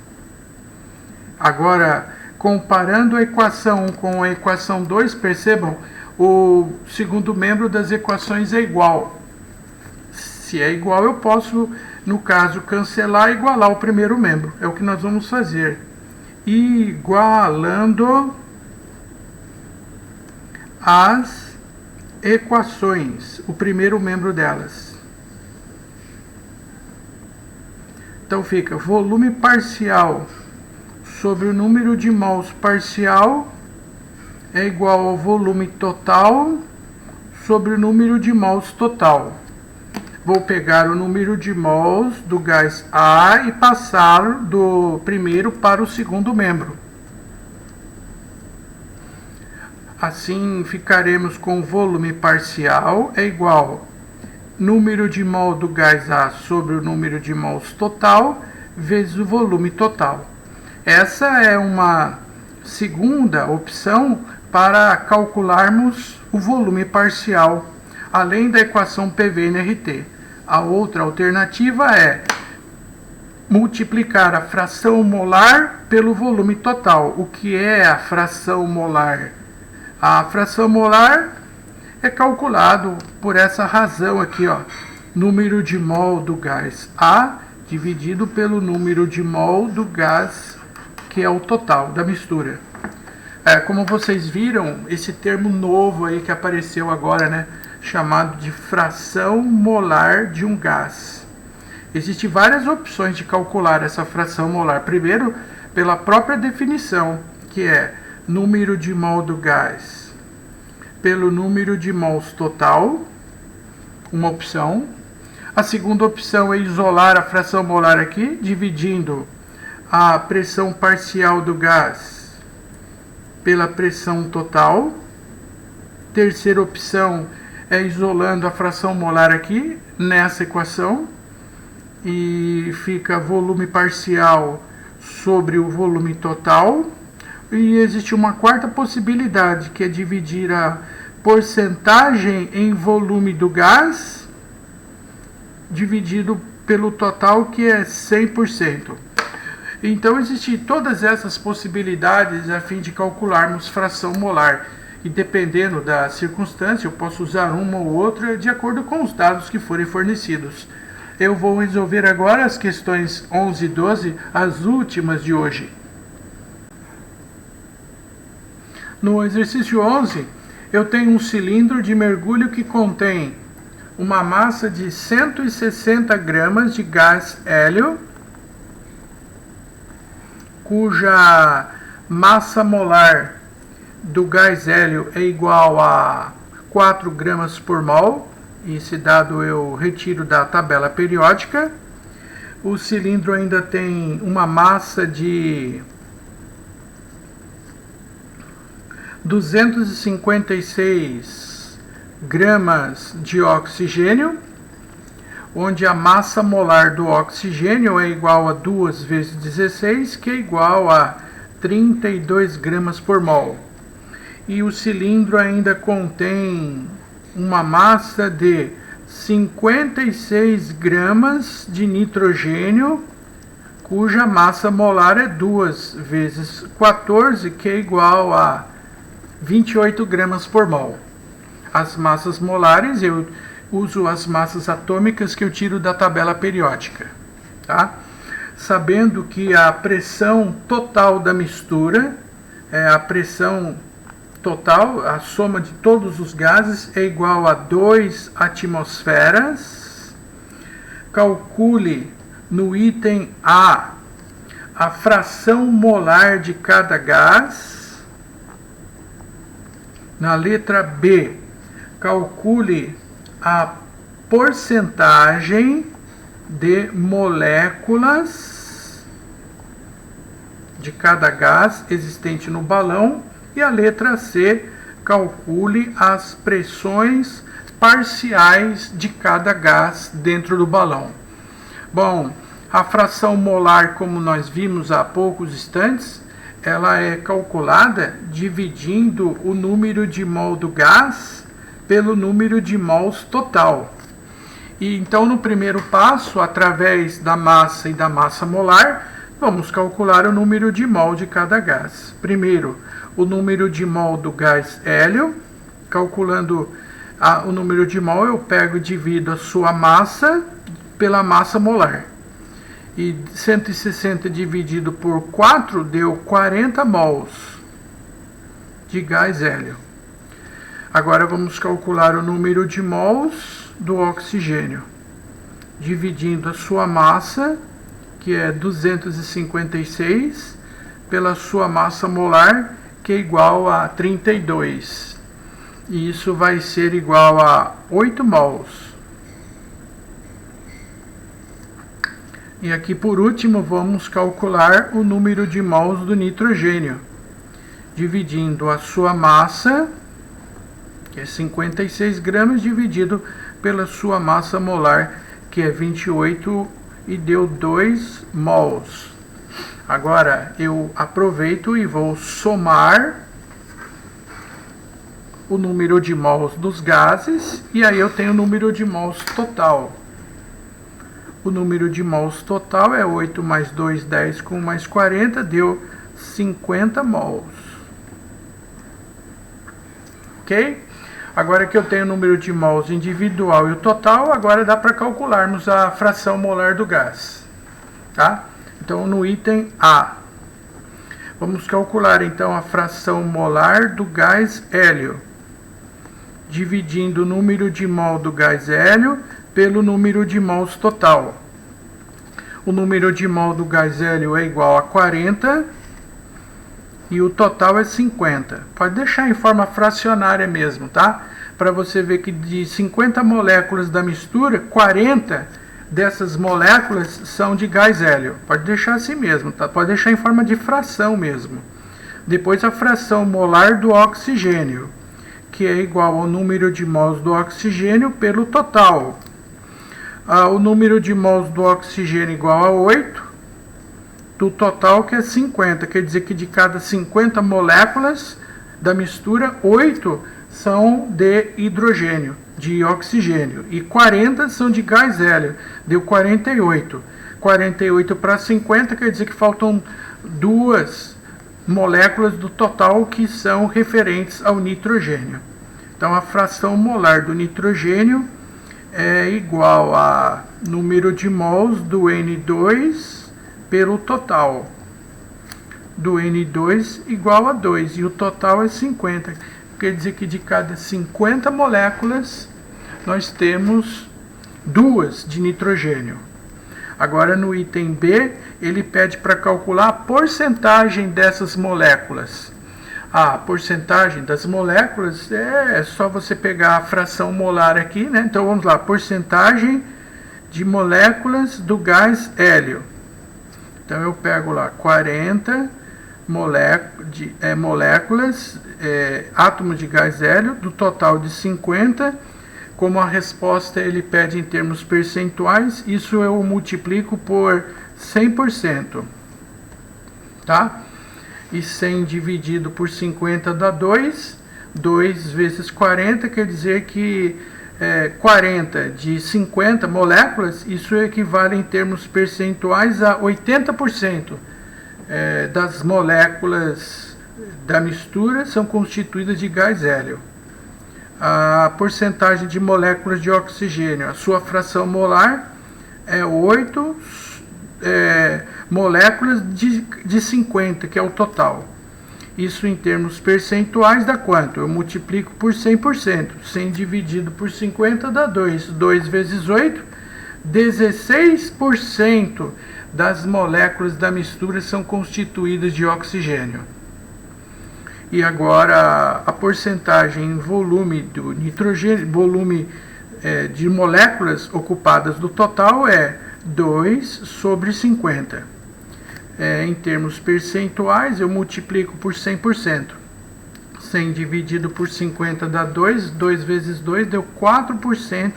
[SPEAKER 1] Agora, comparando a equação 1 com a equação 2, percebam, o segundo membro das equações é igual. Se é igual, eu posso, no caso, cancelar e igualar o primeiro membro. É o que nós vamos fazer. Igualando as equações, o primeiro membro delas. Então fica volume parcial sobre o número de mols parcial é igual ao volume total sobre o número de mols total. Vou pegar o número de mols do gás A e passar do primeiro para o segundo membro. Assim ficaremos com volume parcial é igual número de mol do gás A sobre o número de mols total vezes o volume total. Essa é uma segunda opção para calcularmos o volume parcial, além da equação PV/nRT. A outra alternativa é multiplicar a fração molar pelo volume total. O que é a fração molar? A fração molar é calculado por essa razão aqui, ó, número de mol do gás A dividido pelo número de mol do gás que é o total da mistura. Como vocês viram, esse termo novo aí que apareceu agora, né, chamado de fração molar de um gás. Existem várias opções de calcular essa fração molar. Primeiro, pela própria definição, que é número de mol do gás pelo número de mols total, uma opção. A segunda opção é isolar a fração molar aqui, dividindo a pressão parcial do gás pela pressão total. Terceira opção é isolando a fração molar aqui, nessa equação, e fica volume parcial sobre o volume total. E existe uma quarta possibilidade, que é dividir a porcentagem em volume do gás dividido pelo total, que é 100%. Então existem todas essas possibilidades a fim de calcularmos fração molar. E dependendo da circunstância, eu posso usar uma ou outra de acordo com os dados que forem fornecidos. Eu vou resolver agora as questões 11 e 12, as últimas de hoje. No exercício 11, eu tenho um cilindro de mergulho que contém uma massa de 160 gramas de gás hélio, cuja massa molar do gás hélio é igual a 4 gramas por mol. Esse dado eu retiro da tabela periódica. O cilindro ainda tem uma massa de 256 gramas de oxigênio, onde a massa molar do oxigênio é igual a 2 vezes 16, que é igual a 32 gramas por mol. E o cilindro ainda contém uma massa de 56 gramas de nitrogênio, cuja massa molar é 2 vezes 14, que é igual a 28 gramas por mol. As massas molares, eu uso as massas atômicas que eu tiro da tabela periódica, tá? Sabendo que a pressão total da mistura, a pressão total, a soma de todos os gases, é igual a 2 atmosferas. Calcule no item A, a fração molar de cada gás. Na letra B, calcule a porcentagem de moléculas de cada gás existente no balão. E a letra C, calcule as pressões parciais de cada gás dentro do balão. Bom, a fração molar, como nós vimos há poucos instantes, ela é calculada dividindo o número de mol do gás pelo número de mols total. E então, no primeiro passo, através da massa e da massa molar, vamos calcular o número de mol de cada gás. Primeiro, o número de mol do gás hélio. Calculando o número de mol, eu pego e divido a sua massa pela massa molar. E 160 dividido por 4 deu 40 mols de gás hélio. Agora vamos calcular o número de mols do oxigênio, dividindo a sua massa, que é 256, pela sua massa molar, que é igual a 32. E isso vai ser igual a 8 mols. E aqui por último vamos calcular o número de mols do nitrogênio, dividindo a sua massa, que é 56 gramas, dividido pela sua massa molar, que é 28, e deu 2 mols. Agora eu aproveito e vou somar o número de mols dos gases, e aí eu tenho o número de mols total. O número de mols total é 8 mais 2, 10, com mais 40, deu 50 mols. Ok? Agora que eu tenho o número de mols individual e o total, agora dá para calcularmos a fração molar do gás. Tá? Então, no item A, vamos calcular então a fração molar do gás hélio, dividindo o número de mol do gás hélio pelo número de mols total. O número de mol do gás hélio é igual a 40 e o total é 50. Pode deixar em forma fracionária mesmo, tá? Para você ver que de 50 moléculas da mistura, 40 dessas moléculas são de gás hélio. Pode deixar assim mesmo, tá? Pode deixar em forma de fração mesmo. Depois a fração molar do oxigênio, que é igual ao número de mols do oxigênio pelo total. O número de mols do oxigênio igual a 8, do total, que é 50. Quer dizer que de cada 50 moléculas da mistura, 8 são de hidrogênio, de oxigênio, e 40 são de gás hélio, deu 48. 48 para 50 quer dizer que faltam 2 moléculas do total que são referentes ao nitrogênio. Então a fração molar do nitrogênio é igual a número de mols do N2 pelo total. Do N2 igual a 2, e o total é 50. Quer dizer que de cada 50 moléculas nós temos 2 de nitrogênio. Agora no item B, ele pede para calcular a porcentagem dessas moléculas. A porcentagem das moléculas é só você pegar a fração molar aqui, né? Então vamos lá, porcentagem de moléculas do gás hélio. Então eu pego lá 40 moléculas, átomos de gás hélio, do total de 50. Como a resposta ele pede em termos percentuais, isso eu multiplico por 100%. Tá? E 100 dividido por 50 dá 2. 2 vezes 40 quer dizer que 40 de 50 moléculas, isso equivale em termos percentuais a 80% das moléculas da mistura são constituídas de gás hélio. A porcentagem de moléculas de oxigênio, a sua fração molar é 8 moléculas de 50, que é o total. Isso em termos percentuais dá quanto? Eu multiplico por 100%. 100 dividido por 50 dá 2. 2 vezes 8 16% das moléculas da mistura são constituídas de oxigênio. E agora a porcentagem em volume do nitrogênio, volume de moléculas ocupadas do total é 2/50. Em termos percentuais, eu multiplico por 100%. 100 dividido por 50 dá 2, 2 vezes 2 deu 4%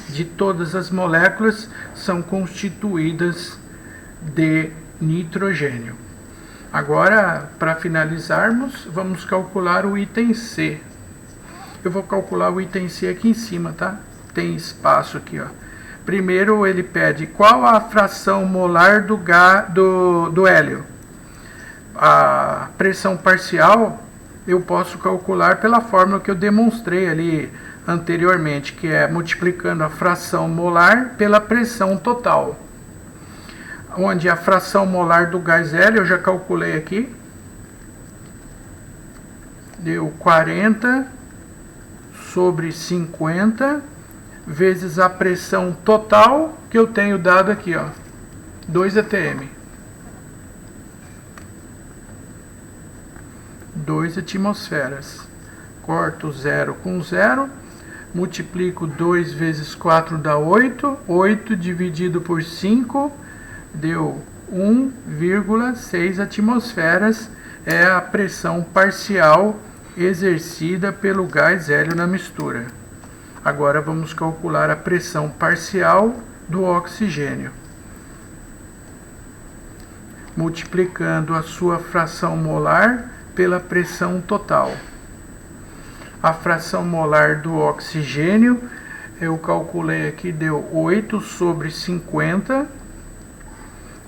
[SPEAKER 1] de todas as moléculas são constituídas de nitrogênio. Agora, para finalizarmos, vamos calcular o item C. Eu vou calcular o item C aqui em cima, tá? Tem espaço aqui, ó. Primeiro ele pede qual a fração molar do hélio. A pressão parcial eu posso calcular pela fórmula que eu demonstrei ali anteriormente, que é multiplicando a fração molar pela pressão total. Onde a fração molar do gás hélio eu já calculei aqui. Deu 40/50 vezes a pressão total que eu tenho dado aqui, ó, 2 atm. 2 atmosferas. Corto 0 com 0, multiplico 2 vezes 4 dá 8, 8 dividido por 5 deu 1,6 atmosferas, é a pressão parcial exercida pelo gás hélio na mistura. Agora vamos calcular a pressão parcial do oxigênio. Multiplicando a sua fração molar pela pressão total. A fração molar do oxigênio, eu calculei aqui, deu 8/50,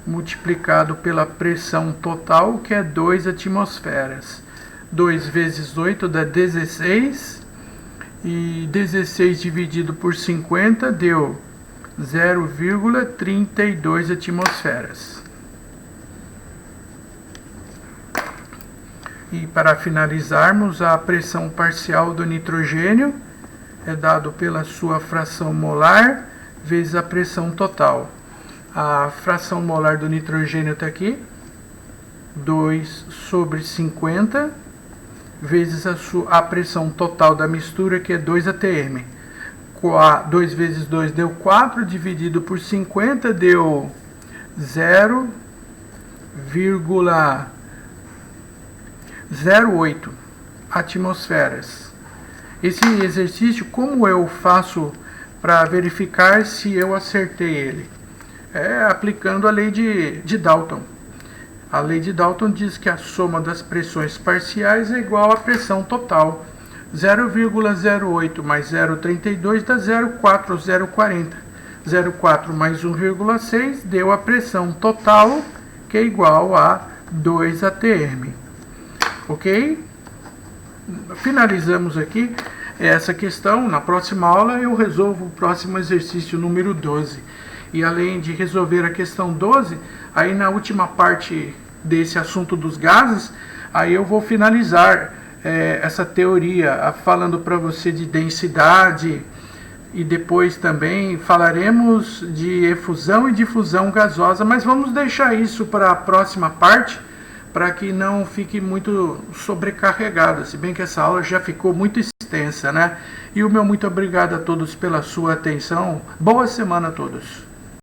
[SPEAKER 1] multiplicado pela pressão total, que é 2 atmosferas. 2 vezes 8 dá 16, e 16 dividido por 50 deu 0,32 atmosferas. E para finalizarmos, a pressão parcial do nitrogênio é dado pela sua fração molar vezes a pressão total. A fração molar do nitrogênio está aqui, 2/50, vezes a pressão total da mistura, que é 2 atm. 2 vezes 2 deu 4, dividido por 50 deu 0,08 atmosferas. Esse exercício, como eu faço para verificar se eu acertei ele? É aplicando a lei de Dalton. A lei de Dalton diz que a soma das pressões parciais é igual à pressão total. 0,08 mais 0,32 dá 0,40. 0,4 mais 1,6 deu a pressão total, que é igual a 2 atm. Ok? Finalizamos aqui essa questão. Na próxima aula eu resolvo o próximo exercício número 12. E além de resolver a questão 12, aí na última parte desse assunto dos gases, aí eu vou finalizar essa teoria falando para você de densidade, e depois também falaremos de efusão e difusão gasosa, mas vamos deixar isso para a próxima parte, para que não fique muito sobrecarregado, se bem que essa aula já ficou muito extensa, né? E o meu muito obrigado a todos pela sua atenção. Boa semana a todos.